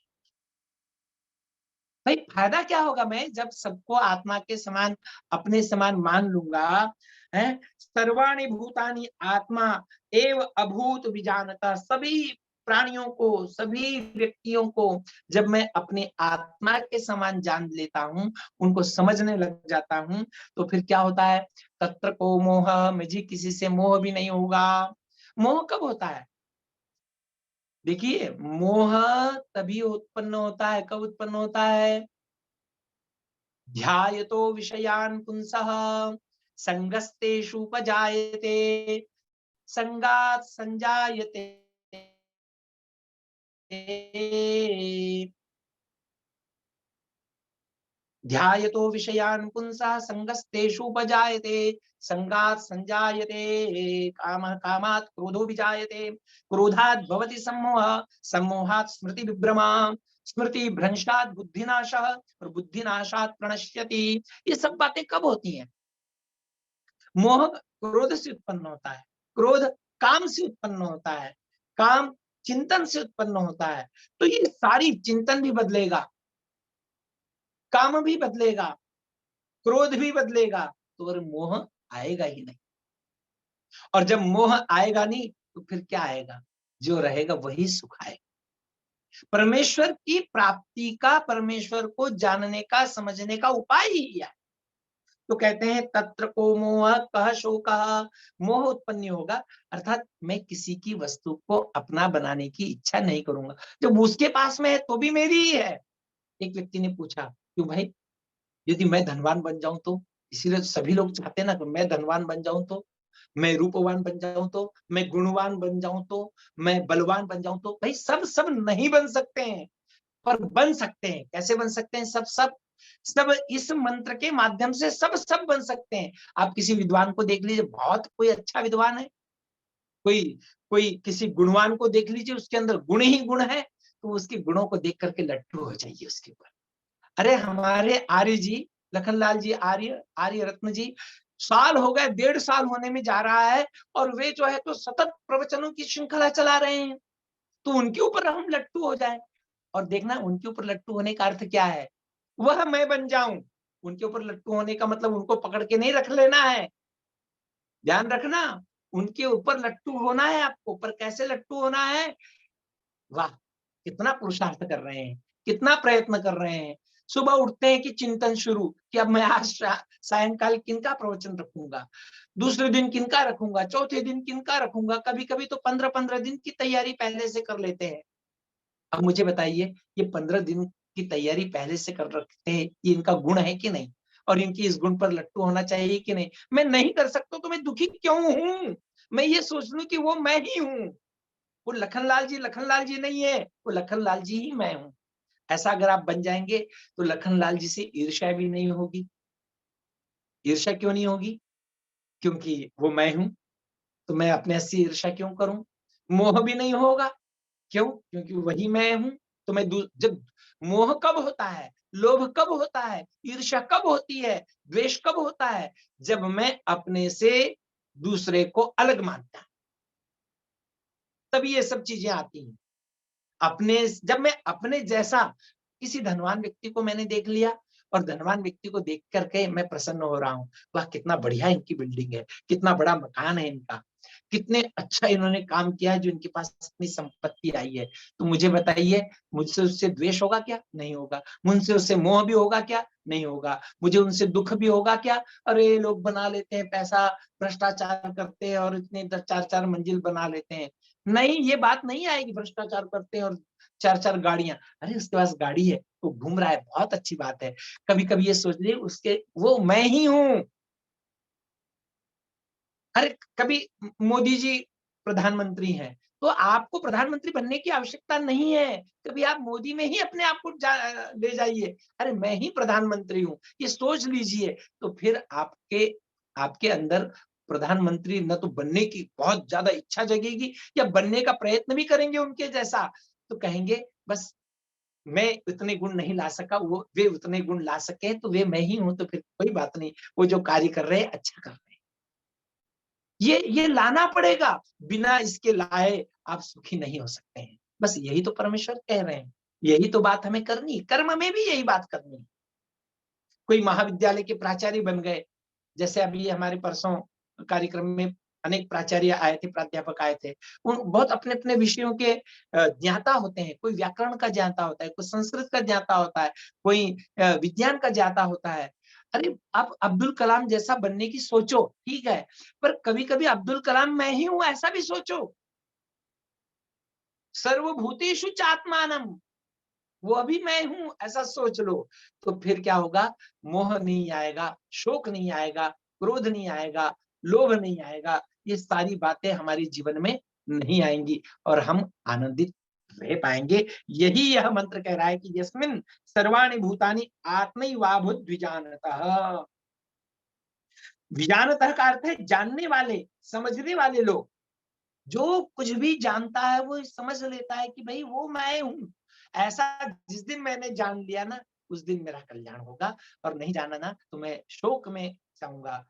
भाई फायदा क्या होगा, मैं जब सबको आत्मा के समान, अपने समान मान लूंगा, है सर्वाणि भूतानि आत्मा एव अभूत विजानता, सभी प्राणियों को, सभी व्यक्तियों को जब मैं अपने आत्मा के समान जान लेता हूं, उनको समझने लग जाता हूं, तो फिर क्या होता है, तत्र को मोह, मुझे किसी से मोह भी नहीं होगा। मोह कब होता है? देखिए मोह तभी उत्पन्न होता है, कब उत्पन्न होता है? ध्यायतो विषयान् पुंसः संगस्तेषुपजायते, संगात् संजायते ध्यायतो विषयान् पुंसः संगस्तेषुपजायते, संगात् संजायते कामः, कामात् क्रोधो विजायते, क्रोधात् भवति सम्मोहः, सम्मोहात् स्मृति विभ्रमा, स्मृति भ्रंशात् बुद्धिनाशः और बुद्धिनाशात् प्रणश्यति। ये सब बातें कब होती हैं? मोह क्रोध से उत्पन्न होता है, क्रोध काम से उत्पन्न होता है, काम चिंतन से उत्पन्न होता है। तो ये सारी, चिंतन भी बदलेगा, काम भी बदलेगा, क्रोध भी बदलेगा, तो और मोह आएगा ही नहीं। और जब मोह आएगा नहीं तो फिर क्या आएगा? जो रहेगा वही सुख आएगा। परमेश्वर की प्राप्ति का, परमेश्वर को जानने का, समझने का उपाय ही है। तो कहते हैं तत्र को मोह कह शोकः, मोह उत्पन्न होगा, अर्थात मैं किसी की वस्तु को अपना बनाने की इच्छा नहीं करूंगा। जब उसके पास में है तो भी मेरी ही है। एक व्यक्ति ने पूछा, क्यों भाई, यदि मैं धनवान बन जाऊं तो? इसीलिए तो सभी लोग चाहते हैं ना कि मैं धनवान बन जाऊं तो, मैं रूपवान बन जाऊं तो, मैं गुणवान बन जाऊं तो, मैं बलवान बन जाऊं तो। भाई सब सब नहीं बन सकते हैं, पर बन सकते हैं। कैसे बन सकते हैं? सब सब सब इस मंत्र के माध्यम से सब सब बन सकते हैं। आप किसी विद्वान को देख लीजिए, बहुत कोई अच्छा विद्वान है, कोई कोई किसी गुणवान को देख लीजिए, उसके अंदर गुण ही गुण है, तो उसके गुणों को देख करके लट्टू हो जाइए उसके ऊपर। अरे हमारे आर्य जी, लखनलाल जी आर्य, आर्य रत्न जी, साल हो गए, 1.5 साल होने में जा रहा है, और वे जो है तो सतत प्रवचनों की श्रृंखला चला रहे हैं। तो उनके ऊपर हम लट्टू हो जाए। और देखना, उनके ऊपर लट्टू होने का अर्थ क्या है? वह मैं बन जाऊं। उनके ऊपर लट्टू होने का मतलब उनको पकड़ के नहीं रख लेना है, ध्यान रखना। उनके ऊपर लट्टू होना है आपको, पर कैसे लट्टू होना है? वाह, कितना पुरुषार्थ कर रहे हैं, कितना प्रयत्न कर रहे हैं। सुबह उठते हैं कि चिंतन शुरू, कि अब मैं आज सायंकाल किनका प्रवचन रखूंगा, दूसरे दिन किनका रखूंगा, चौथे दिन किनका रखूंगा। कभी कभी तो 15-15 दिन की तैयारी पहले से कर लेते हैं। अब मुझे बताइए, ये 15 दिन की तैयारी पहले से कर रखते हैं, ये इनका गुण है कि नहीं? और इनकी इस गुण पर लट्टू होना चाहिए कि नहीं? मैं नहीं कर सकता तो मैं दुखी क्यों हूं? मैं ये सोच लूं कि वो मैं ही हूं, वो लखनलाल जी नहीं है, वो लखनलाल जी ही मैं हूं। ऐसा अगर आप बन जाएंगे तो लखनलाल जी से ईर्ष्या भी नहीं होगी। ईर्ष्या क्यों नहीं होगी? क्योंकि वो मैं हूं, तो मैं अपने से ईर्ष्या क्यों करूं? मोह भी नहीं होगा। क्यों? क्योंकि वही मैं हूं। तो मैं जब मोह कब होता है, लोभ कब होता है, ईर्ष्या कब होती है, द्वेष कब होता है? जब मैं अपने से दूसरे को अलग मानता हूं, तभी ये सब चीजें आती हैं। अपने, जब मैं अपने जैसा, किसी धनवान व्यक्ति को मैंने देख लिया और धनवान व्यक्ति को देख करके मैं प्रसन्न हो रहा हूँ, वाह कितना बढ़िया इनकी बिल्डिंग है, कितना बड़ा मकान है इनका, कितने अच्छा इन्होंने काम किया है जो इनके पास इतनी संपत्ति आई है। तो मुझे बताइए, मुझसे उससे द्वेष होगा क्या? नहीं होगा। मुझसे उससे मोह भी होगा क्या? नहीं होगा। मुझे उनसे दुख भी होगा क्या? अरे ये लोग बना लेते हैं पैसा, भ्रष्टाचार करते हैं और इतने 4-4 मंजिल बना लेते हैं। नहीं, ये बात नहीं आएगी, भ्रष्टाचार करते हैं और 4-4 गाड़ियां। अरे उसके पास गाड़ी है, वो घूम रहा है, बहुत अच्छी बात है। कभी कभी ये सोच लिए उसके, वो मैं ही हूं। अरे कभी मोदी जी प्रधानमंत्री हैं, तो आपको प्रधानमंत्री बनने की आवश्यकता नहीं है। कभी आप मोदी में ही अपने आप को ले जाइए, अरे मैं ही प्रधानमंत्री हूँ, ये सोच लीजिए। तो फिर आपके आपके अंदर प्रधानमंत्री न तो बनने की बहुत ज्यादा इच्छा जगेगी, या बनने का प्रयत्न भी करेंगे उनके जैसा, तो कहेंगे बस मैं इतने गुण नहीं ला सका, वो वे उतने गुण ला सके, तो वे मैं ही हूं, तो फिर कोई बात नहीं, वो जो कार्य कर रहे हैं अच्छा कर रहे हैं। ये लाना पड़ेगा, बिना इसके लाए आप सुखी नहीं हो सकते हैं। बस यही तो परमेश्वर कह रहे हैं, यही तो बात हमें करनी है, कर्म में भी यही बात करनी है। कोई महाविद्यालय के प्राचार्य बन गए, जैसे अभी हमारे परसों कार्यक्रम में अनेक प्राचार्य आए थे, प्राध्यापक आए थे। उन बहुत अपने अपने विषयों के ज्ञाता होते हैं, कोई व्याकरण का ज्ञाता होता है, कोई संस्कृत का ज्ञाता होता है, कोई विज्ञान का ज्ञाता होता है। अरे आप अब्दुल कलाम जैसा बनने की सोचो, ठीक है, पर कभी कभी अब्दुल कलाम मैं ही हूं ऐसा भी सोचो। सर्वभूतेषु चात्मानम, वो अभी मैं हूं ऐसा सोच लो। तो फिर क्या होगा? मोह नहीं आएगा, शोक नहीं आएगा, क्रोध नहीं आएगा, लोभ नहीं आएगा। ये सारी बातें हमारे जीवन में नहीं आएंगी और हम आनंदित रह पाएंगे। यही यह मंत्र कह रहा है कि यस्मिन् सर्वाणि भूतानि आत्मैवाभूत द्विजानतः। द्विजानतः का अर्थ है जानने वाले, समझने वाले लोग। जो कुछ भी जानता है वो समझ लेता है कि भाई वो मैं हूँ। ऐसा जिस दिन मैंने जान लिया ना, उस दिन मेरा कल्याण होगा, और नहीं जाना ना तो मैं शोक में जाऊंगा,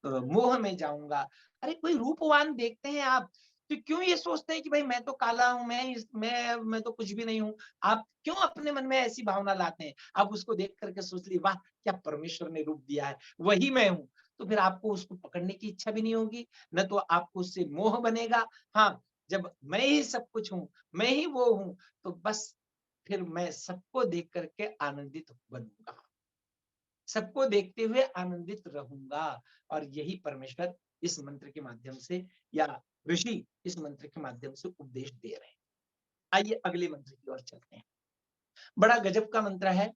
मोह में जाऊंगा। अरे कोई रूपवान देखते हैं आप, तो क्यों ये सोचते हैं कि भाई मैं तो काला हूं, मैं तो कुछ भी नहीं हूं। आप क्यों अपने मन में ऐसी भावना लाते हैं? आप उसको देख करके सोच ली, वाह क्या परमेश्वर ने रूप दिया है, वही मैं हूं। तो फिर आपको उसको पकड़ने की इच्छा भी नहीं होगी, न तो आपको उससे मोह बनेगा। हाँ, जब मैं ही सब कुछ हूँ, मैं ही वो हूँ, तो बस फिर मैं सबको देख करके आनंदित बनूंगा, सबको देखते हुए आनंदित रहूंगा। और यही परमेश्वर इस मंत्र के माध्यम से, या ऋषि इस मंत्र के माध्यम से उपदेश दे रहे हैं। आइए अगले मंत्र की ओर चलते हैं। बड़ा गजब का मंत्र है।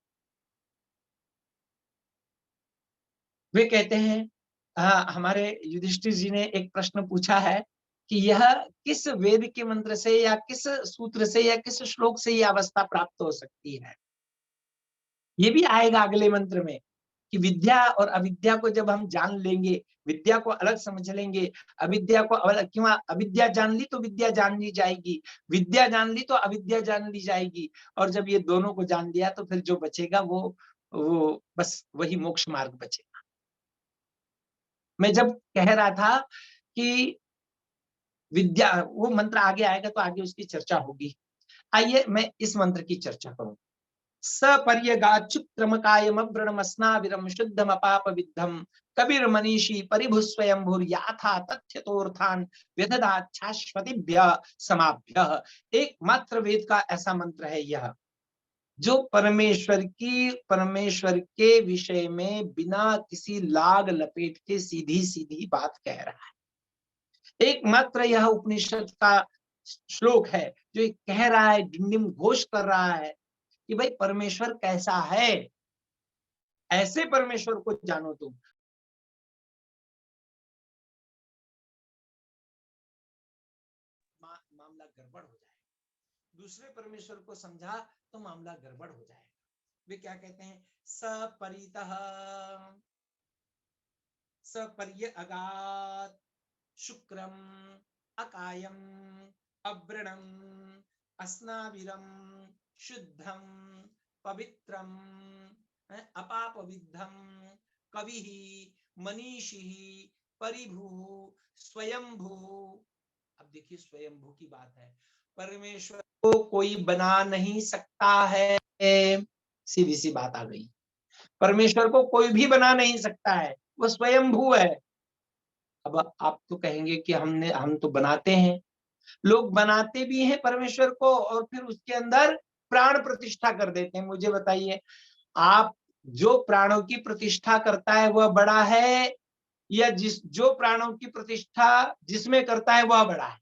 वे कहते हैं, हाँ, हमारे युधिष्ठिर जी ने एक प्रश्न पूछा है कि यह किस वेद के मंत्र से या किस सूत्र से या किस श्लोक से यह अवस्था प्राप्त हो सकती है। ये भी आएगा अगले मंत्र में कि विद्या और अविद्या को जब हम जान लेंगे, विद्या को अलग समझ लेंगे, अविद्या को अलग, क्यों अविद्या जान ली तो विद्या जान ली जाएगी, विद्या जान ली तो अविद्या जान ली जाएगी। और जब ये दोनों को जान लिया तो फिर जो बचेगा वो बस वही मोक्ष मार्ग बचेगा। मैं जब कह रहा था कि विद्या, वो मंत्र आगे आएगा तो आगे उसकी चर्चा होगी। आइए मैं इस मंत्र की चर्चा करूं। सपर्यगाच्युक्रमकायमव्रणमस्नाविरम शुद्धमपाप विद्धम कबीर मनीषी परिभु स्वयंभूर्याथा तथ्यतोर्थान व्यदधात् शाश्वतीभ्य समाभ्य। एकमात्र वेद का ऐसा मंत्र है यह, जो परमेश्वर के विषय में बिना किसी लाग लपेट के सीधी सीधी बात कह रहा है। एकमात्र यह उपनिषद का श्लोक है जो ये कह रहा है, डिंडिम घोष कर रहा है कि भाई परमेश्वर कैसा है, ऐसे परमेश्वर को जानो तुम। मामला गड़बड़ हो जाएगा, दूसरे परमेश्वर को समझा तो मामला गड़बड़ हो जाएगा। वे क्या कहते हैं, सपरितः सपर्य अगात शुक्रम अकायम अव्रणम अस्नाविरम शुद्धम पवित्रम अपापविद्धम कवि मनीषी परिभू स्वयंभू। अब देखिए स्वयंभू की बात है, परमेश्वर को कोई बना नहीं सकता है। सीधी सी बात आ गई, परमेश्वर को कोई भी बना नहीं सकता है, वो स्वयंभू है। अब आप तो कहेंगे कि हम तो बनाते हैं, लोग बनाते भी हैं परमेश्वर को और फिर उसके अंदर प्राण प्रतिष्ठा कर देते हैं। मुझे बताइए, आप जो प्राणों की प्रतिष्ठा करता है वह बड़ा है, या जो प्राणों की प्रतिष्ठा जिसमें करता है वह बड़ा है?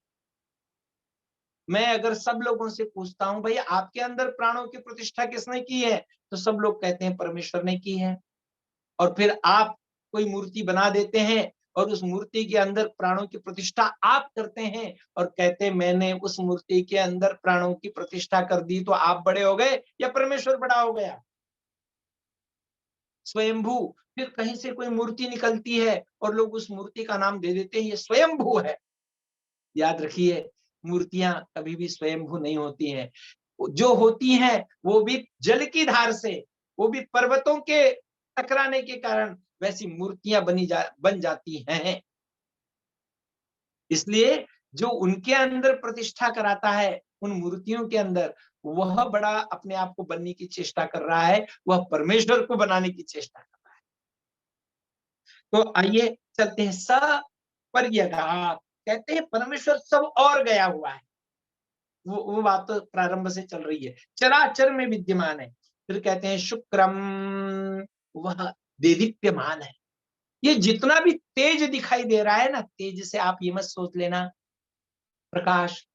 मैं अगर सब लोगों से पूछता हूं भाई आपके अंदर प्राणों की प्रतिष्ठा किसने की है, तो सब लोग कहते हैं परमेश्वर ने की है। और फिर आप कोई मूर्ति बना देते हैं और उस मूर्ति के अंदर प्राणों की प्रतिष्ठा आप करते हैं और कहते हैं मैंने उस मूर्ति के अंदर प्राणों की प्रतिष्ठा कर दी, तो आप बड़े हो गए या परमेश्वर बड़ा हो गया? स्वयंभू, फिर कहीं से कोई मूर्ति निकलती है और लोग उस मूर्ति का नाम दे देते हैं ये स्वयंभू है। याद रखिए, मूर्तियां कभी भी स्वयंभू नहीं होती हैं। जो होती हैं वो भी जल की धार से, वो भी पर्वतों के टकराने के कारण वैसी मूर्तियां बन जाती हैं। इसलिए जो उनके अंदर प्रतिष्ठा कराता है उन मूर्तियों के अंदर, वह बड़ा अपने आप को बनने की चेष्टा कर रहा है, वह परमेश्वर को बनाने की चेष्टा कर रहा है। तो आइए चलते हैं, सपर्यगात, कहते हैं परमेश्वर सब और गया हुआ है। वो बात तो प्रारंभ से चल रही है, चराचर में विद्यमान है। फिर कहते हैं शुक्रम, वह देदीप्यमान है। ये जितना भी तेज दिखाई दे रहा है ना, तेज से आप ये मत सोच लेना प्रकाश।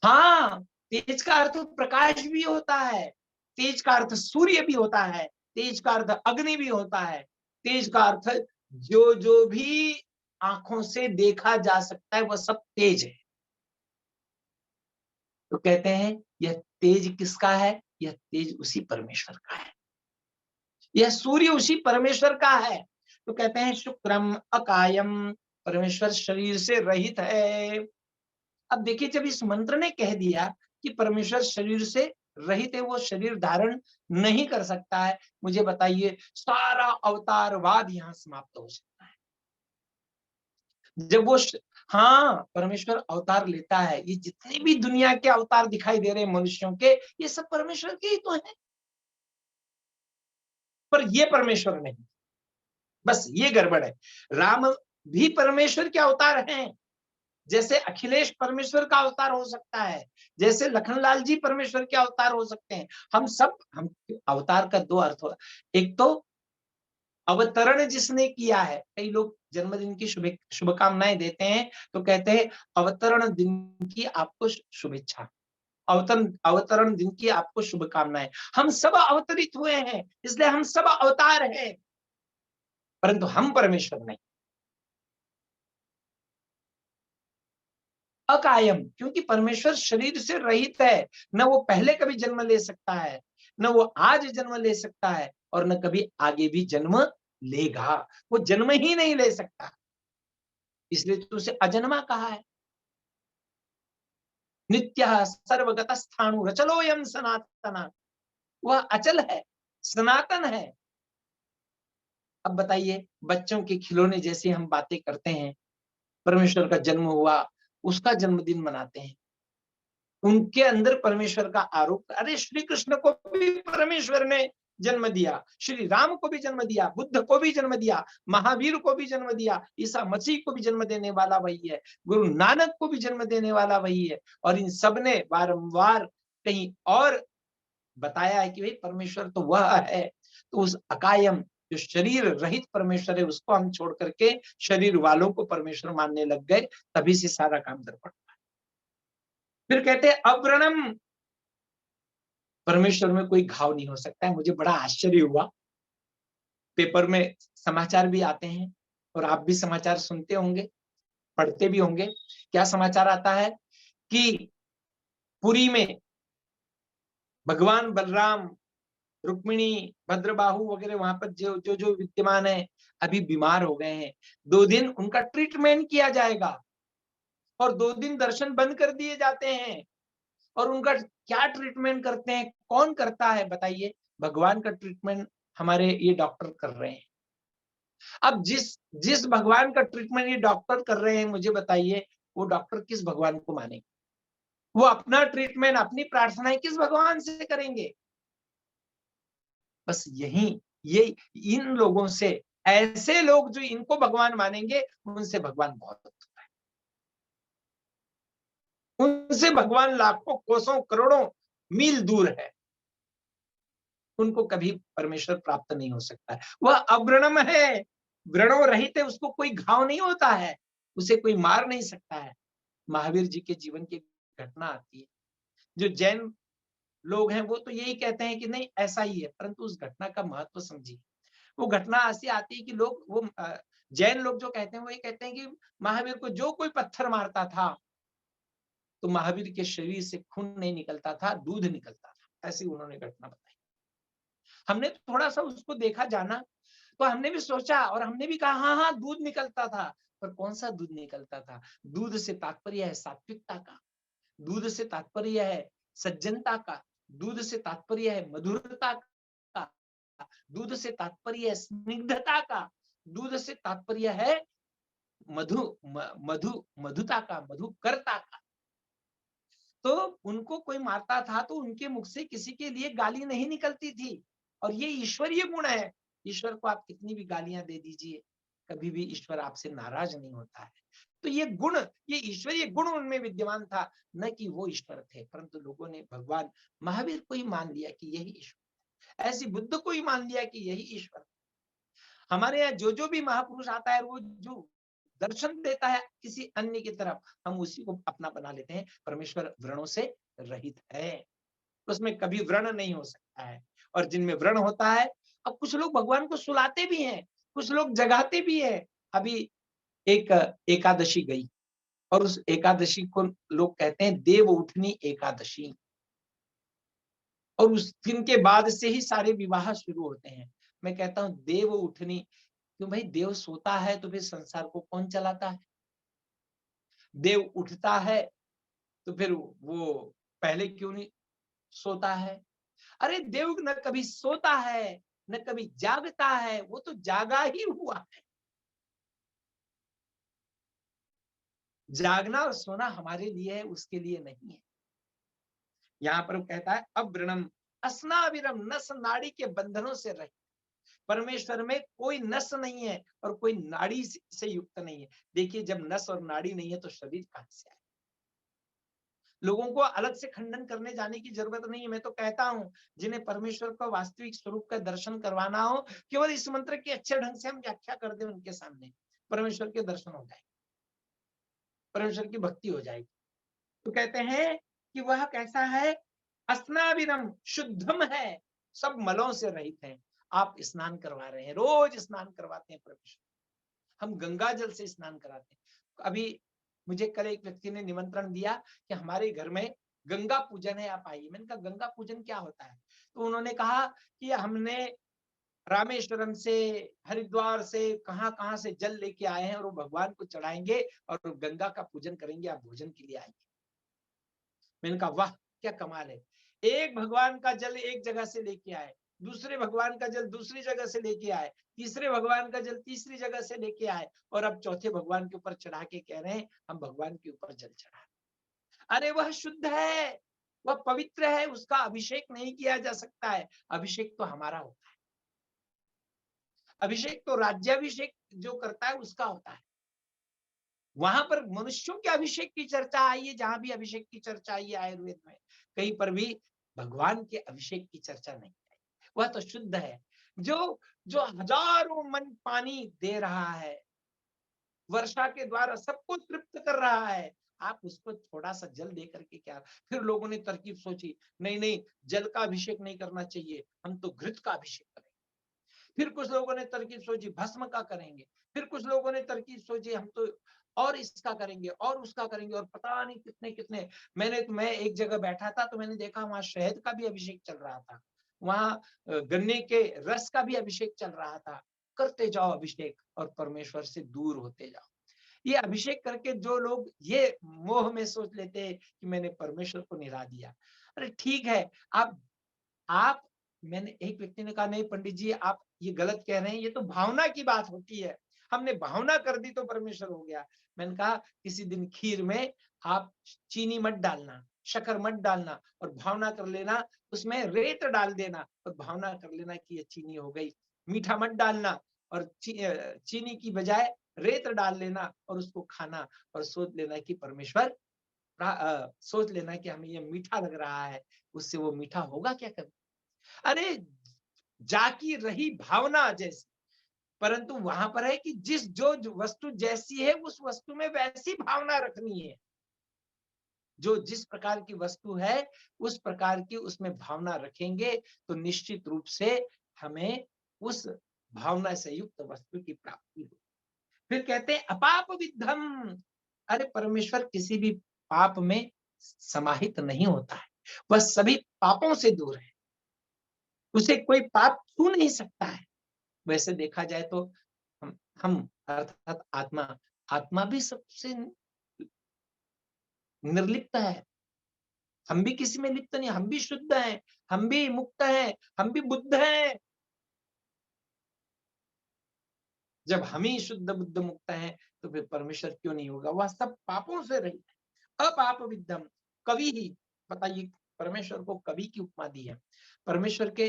हाँ, तेज का अर्थ प्रकाश भी होता है, तेज का अर्थ सूर्य भी होता है, तेज का अर्थ अग्नि भी होता है, तेज का अर्थ जो जो भी आंखों से देखा जा सकता है वह सब तेज है। तो कहते हैं यह तेज किसका है? यह तेज उसी परमेश्वर का है, यह सूर्य उसी परमेश्वर का है। तो कहते हैं शुक्रम अकायम, परमेश्वर शरीर से रहित है। अब देखिए, जब इस मंत्र ने कह दिया कि परमेश्वर शरीर से रहित है, वो शरीर धारण नहीं कर सकता है, मुझे बताइए सारा अवतारवाद यहां समाप्त हो सकता है। जब वो हाँ, परमेश्वर अवतार लेता है, ये जितने भी दुनिया के अवतार दिखाई दे रहे हैं मनुष्यों के, ये सब परमेश्वर के ही तो हैं, पर ये परमेश्वर नहीं। बस ये गड़बड़ है। राम भी परमेश्वर के अवतार हैं, जैसे अखिलेश परमेश्वर का अवतार हो सकता है, जैसे लखनलाल जी परमेश्वर के अवतार हो सकते हैं। हम अवतार का दो अर्थ हो, एक तो अवतरण जिसने किया है, कई लोग जन्मदिन की शुभकामनाएं देते हैं तो कहते हैं अवतरण दिन की आपको शुभेच्छा, अवतरण अवतरण दिन की आपको शुभकामनाएं। हम सब अवतरित हुए हैं, इसलिए हम सब अवतार हैं, परंतु हम परमेश्वर नहीं। अकायम, क्योंकि परमेश्वर शरीर से रहित है, न वो पहले कभी जन्म ले सकता है, न वो आज जन्म ले सकता है, और न कभी आगे भी जन्म लेगा। वो जन्म ही नहीं ले सकता, इसलिए तो उसे अजन्मा कहा है। नित्य सर्वगत स्थाणु रचलोयम सनातना, वह अचल है, सनातन है। अब बताइए, बच्चों के खिलौने जैसे हम बातें करते हैं, परमेश्वर का जन्म हुआ, उसका जन्मदिन मनाते हैं, उनके अंदर परमेश्वर का आरोप। अरे श्री कृष्ण को भी परमेश्वर ने जन्म दिया, श्री राम को भी जन्म दिया, बुद्ध को भी जन्म दिया, महावीर को भी जन्म दिया, ईसा मसीह को भी जन्म देने वाला वही है, गुरु नानक को भी जन्म देने वाला वही है। और इन सब ने बारंबार कहीं और बताया है कि भाई परमेश्वर तो वह है। तो उस अकायम, जो शरीर रहित परमेश्वर है, उसको हम छोड़ करके शरीर वालों को परमेश्वर मानने लग गए, तभी से सारा काम दरपड़। फिर कहते हैं अव्रणम, परमेश्वर में कोई घाव नहीं हो सकता है। मुझे बड़ा आश्चर्य हुआ, पेपर में समाचार भी आते हैं और आप भी समाचार सुनते होंगे, पढ़ते भी होंगे। क्या समाचार आता है कि पुरी में भगवान बलराम, रुक्मिणी, भद्रबाहु वगैरह वहां पर जो जो जो विद्यमान है, अभी बीमार हो गए हैं। 2 दिन उनका ट्रीटमेंट किया जाएगा और 2 दिन दर्शन बंद कर दिए जाते हैं। और उनका क्या ट्रीटमेंट करते हैं, कौन करता है बताइए? भगवान का ट्रीटमेंट हमारे ये डॉक्टर कर रहे हैं। अब जिस जिस भगवान का ट्रीटमेंट ये डॉक्टर कर रहे हैं, मुझे बताइए वो डॉक्टर किस भगवान को मानेंगे? वो अपना ट्रीटमेंट, अपनी प्रार्थनाएं किस भगवान से करेंगे? बस यही ये इन लोगों से, ऐसे लोग जो इनको भगवान मानेंगे, उनसे भगवान बहुत होता है, उनसे भगवान लाखों कोसों करोड़ों मील दूर है। उनको कभी परमेश्वर प्राप्त नहीं हो सकता है। वह अव्रणम है, व्रणों रहित है, उसको कोई घाव नहीं होता है, उसे कोई मार नहीं सकता है। महावीर जी के जीवन की घटना आती है। जो जैन लोग हैं वो तो यही कहते हैं कि नहीं ऐसा ही है, परंतु उस घटना का महत्व समझिए। वो घटना ऐसी आती है कि लोग वो जैन लोग जो कहते हैं वो ये कहते हैं कि महावीर को जो कोई पत्थर मारता था तो महावीर के शरीर से खून नहीं निकलता था, दूध निकलता था। ऐसी उन्होंने घटना बताई। हमने थोड़ा सा उसको देखा, जाना, तो हमने भी सोचा और हमने भी कहा हाँ हाँ दूध निकलता था। पर कौन सा दूध निकलता था? दूध से तात्पर्य है सात्विकता का, दूध से तात्पर्य है सज्जनता का, दूध से तात्पर्य है मधुरता का, दूध से तात्पर्य है स्निग्धता का, दूध से तात्पर्य है मधुता का, मधुकरता का। तो उनको कोई मारता था तो उनके मुख से किसी के लिए गाली नहीं निकलती थी। और ये ईश्वरीय गुण है। ईश्वर को आप कितनी भी गालियां दे दीजिए, कभी भी ईश्वर आपसे नाराज नहीं होता है। तो ये गुण, ये ईश्वरीय गुण उनमें विद्यमान था, न कि वो ईश्वर थे। परंतु लोगों ने भगवान महावीर को ही मान लिया कि यही ईश्वर, ऐसी बुद्ध को ही मान लिया कि यही ईश्वर। हमारे यहाँ जो जो भी महापुरुष आता है, वो जो दर्शन देता है किसी अन्य की तरफ, हम उसी को अपना बना लेते हैं। परमेश्वर व्रणों से रहित है, उसमें कभी व्रण नहीं हो सकता है। और जिनमें व्रण होता है, अब कुछ लोग भगवान को सुलाते भी हैं, कुछ लोग जगाते भी हैं। अभी एक एकादशी गई और उस एकादशी को लोग कहते हैं देव उठनी एकादशी। और उस दिन के बाद से ही सारे विवाह शुरू होते हैं। मैं कहता हूँ देव उठनी, क्यों भाई, देव सोता है तो फिर संसार को कौन चलाता है? देव उठता है तो फिर वो पहले क्यों नहीं सोता है? अरे देव न कभी सोता है न कभी जागता है, वो तो जागा ही हुआ है। जागना और सोना हमारे लिए है, उसके लिए नहीं है। यहाँ पर वो कहता है अव्रणम अस्नाविरम, नस नाड़ी के बंधनों से रहित। परमेश्वर में कोई नस नहीं है और कोई नाड़ी से युक्त नहीं है। देखिए, जब नस और नाड़ी नहीं है तो शरीर कहां से आए? लोगों को अलग से खंडन करने जाने की जरूरत नहीं है। मैं तो कहता हूं, जिन्हें परमेश्वर का वास्तविक स्वरूप का दर्शन करवाना हो, केवल इस मंत्र की अच्छे ढंग से हम व्याख्या कर दें उनके सामने, परमेश्वर के दर्शन हो जाए, परमेश्वर की भक्ति हो जाएगी। तो कहते हैं कि वह कैसा है? अस्नाविरम, शुद्धम है, सब मलों से रहित है। आप स्नान करवा रहे हैं, रोज स्नान करवाते हैं परमेश्वर, हम गंगा जल से स्नान कराते हैं। अभी मुझे कल एक व्यक्ति ने निमंत्रण दिया कि हमारे घर में गंगा पूजन है, आप आइए। मैंने कहा गंगा पूजन क्या होता है? तो उन्होंने कहा कि हमने रामेश्वरम से, हरिद्वार से, कहां कहां से जल लेके आए हैं और वो भगवान को चढ़ाएंगे और गंगा का पूजन करेंगे, आप भोजन के लिए आएंगे। मैंने कहा वाह, क्या कमाल है। एक भगवान का जल एक जगह से लेके आए, दूसरे भगवान का जल दूसरी जगह से लेके आए, तीसरे भगवान का जल तीसरी जगह से लेके आए, और अब चौथे भगवान के ऊपर चढ़ा के कह रहे हैं हम भगवान के ऊपर जल चढ़ा। अरे वह शुद्ध है, वह पवित्र है, उसका अभिषेक नहीं किया जा सकता है। अभिषेक तो हमारा होता है, अभिषेक तो राज्याभिषेक जो करता है उसका होता है। वहां पर मनुष्यों के अभिषेक की चर्चा आई है, जहां भी अभिषेक की चर्चा आई है आयुर्वेद में, कहीं पर भी भगवान के अभिषेक की चर्चा नहीं आई। वह तो शुद्ध है, जो जो हजारों मन पानी दे रहा है, वर्षा के द्वारा सबको तृप्त कर रहा है। आप उसको थोड़ा सा जल दे करके क्या? फिर लोगों ने तरकीब सोची, नहीं नहीं, जल का अभिषेक नहीं करना चाहिए, हम तो घृत का अभिषेक करेंगे। फिर कुछ लोगों ने तरकीब सोची भस्म का करेंगे, फिर कुछ लोगों ने तरकीब सोची हम तो और इसका करेंगे और उसका करेंगे, और पता नहीं कितने कितने। मैं एक जगह बैठा था तो मैंने देखा वहां शहद का भी अभिषेक चल रहा था, वहां गन्ने के रस का भी अभिषेक चल रहा था। करते जाओ अभिषेक और परमेश्वर से दूर होते जाओ। ये अभिषेक करके जो लोग ये मोह में सोच लेते हैं कि मैंने परमेश्वर को निरा दिया। अरे ठीक है, आप मैंने एक व्यक्ति ने कहा नहीं पंडित जी, आप ये गलत कह रहे हैं, ये तो भावना की बात होती है, हमने भावना कर दी तो परमेश्वर हो गया। मैंने कहा किसी दिन खीर में आप चीनी मत डालना, शक्कर मत डालना, और भावना कर लेना, उसमें रेत डाल देना और भावना कर लेना कि ये चीनी हो गई। मीठा मत डालना और चीनी की बजाय रेत डाल लेना और उसको खाना, और सोच लेना कि परमेश्वर सोच लेना कि हमें ये मीठा लग रहा है, उससे वो मीठा होगा क्या कभी? अरे जाकी रही भावना जैसी, परंतु वहां पर है कि जो वस्तु जैसी है उस वस्तु में वैसी भावना रखनी है। जो जिस प्रकार की वस्तु है उस प्रकार की उसमें भावना रखेंगे तो निश्चित रूप से हमें उस भावना से युक्त वस्तु की प्राप्ति हो। फिर कहते हैं अपाप विद्धम। अरे परमेश्वर किसी भी पाप में समाहित नहीं होता है, वह सभी पापों से दूर है, उसे कोई पाप छू नहीं सकता है। वैसे देखा जाए तो हम अर्थात आत्मा, आत्मा भी सबसे निर्लिप्त है। हम भी किसी में लिप्त नहीं, हम भी शुद्ध हैं, हम भी मुक्त हैं, हम भी बुद्ध हैं। जब हम ही शुद्ध बुद्ध मुक्त हैं तो फिर परमेश्वर क्यों नहीं होगा? वह सब पापों से रहित है। अपाप विद्धम, कवि ही, बताइए, परमेश्वर को कवि की उपमा दी है। परमेश्वर के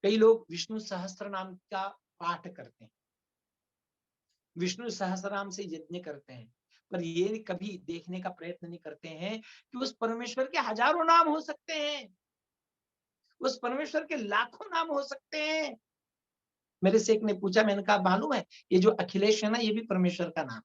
कई लोग विष्णु सहस्त्र नाम का पाठ करते हैं, विष्णु सहस्रनाम से यज्ञ करते हैं, पर ये कभी देखने का प्रयत्न नहीं करते हैं कि उस परमेश्वर के हजारों नाम हो सकते हैं, उस परमेश्वर के लाखों नाम हो सकते हैं। मेरे से एक ने पूछा, मैंने कहा मालूम है ये जो अखिलेश है ना, ये भी परमेश्वर का नाम।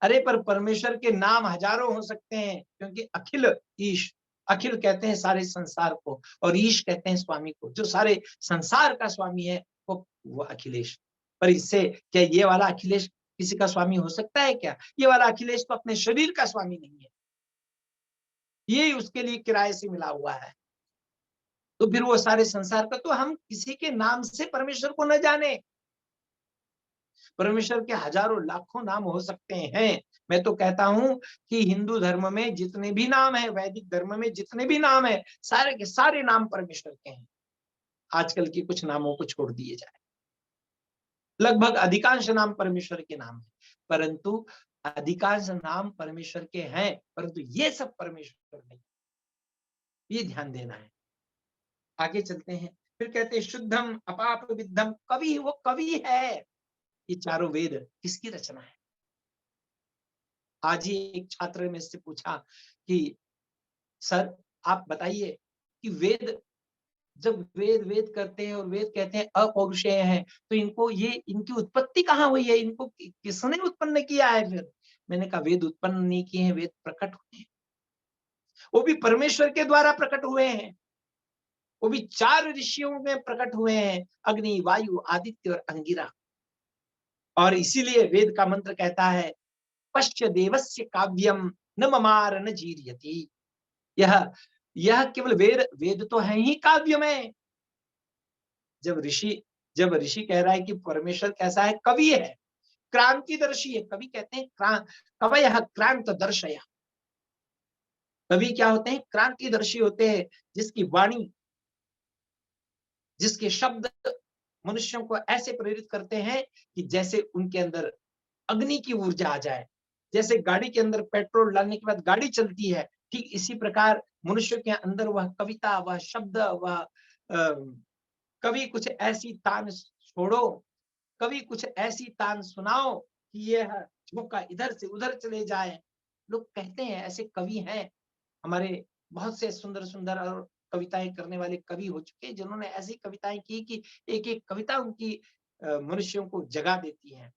अरे पर परमेश्वर के नाम हजारों हो सकते हैं, क्योंकि अखिल ईश, अखिल कहते हैं सारे संसार को, और ईश कहते हैं स्वामी को, जो सारे संसार का स्वामी है वो अखिलेश। पर इससे क्या ये वाला अखिलेश किसी का स्वामी हो सकता है क्या? ये वाला अखिलेश तो अपने शरीर का स्वामी नहीं है, ये उसके लिए किराए से मिला हुआ है। तो फिर वो सारे संसार का, तो हम किसी के नाम से परमेश्वर को न जाने। परमेश्वर के हजारों लाखों नाम हो सकते हैं। मैं तो कहता हूं कि हिंदू धर्म में जितने भी नाम है, वैदिक धर्म में जितने भी नाम है, सारे के सारे नाम परमेश्वर के हैं। आजकल के कुछ नामों को छोड़ दिए जाए, लगभग अधिकांश नाम परमेश्वर के नाम है, परंतु अधिकांश नाम परमेश्वर के हैं, परंतु ये सब परमेश्वर नहीं, ये ध्यान देना है। आगे चलते हैं, फिर कहते हैं शुद्धम अपाप विद्धम, कवि, वो कवि है। ये चारों वेद किसकी रचना है? आज ही एक छात्र ने इससे पूछा कि सर आप बताइए कि वेद, जब वेद वेद करते हैं और वेद कहते हैं अपौरुषेय है, तो इनको, ये इनकी उत्पत्ति कहाँ हुई है? इनको किसने उत्पन्न किया है? फिर मैंने कहा वेद उत्पन्न नहीं किए हैं, वेद प्रकट हुए हैं, वो भी परमेश्वर के द्वारा प्रकट हुए हैं, वो भी 4 ऋषियों में प्रकट हुए हैं, अग्नि, वायु, आदित्य और अंगिरा। और इसीलिए वेद का मंत्र कहता है पश्य देवस्य काव्यम न ममार न जीर्यति। यह यह केवल वेद, वेद तो है ही काव्य में। जब ऋषि जब ऋषि कह रहा है कि परमेश्वर कैसा है, कवि है, क्रांतिदर्शी है। कवि कहते हैं कवयः क्रांत दर्शया। कवि क्या होते हैं? क्रांतिदर्शी होते हैं, जिसकी वाणी, जिसके शब्द मनुष्यों को ऐसे प्रेरित करते हैं कि जैसे उनके अंदर अग्नि की ऊर्जा आ जाए। जैसे गाड़ी के अंदर पेट्रोल डालने के बाद गाड़ी चलती है, ठीक इसी प्रकार मनुष्य के अंदर वह कविता, वह शब्द, वह कवि कुछ ऐसी तान छोड़ो, कभी कुछ ऐसी तान सुनाओ कि यह झोंका इधर से उधर चले जाए। लोग कहते हैं, ऐसे कवि हैं हमारे, बहुत से सुंदर सुंदर और कविताएं करने वाले कवि हो चुके हैं, जिन्होंने ऐसी कविताएं की कि एक एक कविता उनकी मनुष्यों को जगा देती है।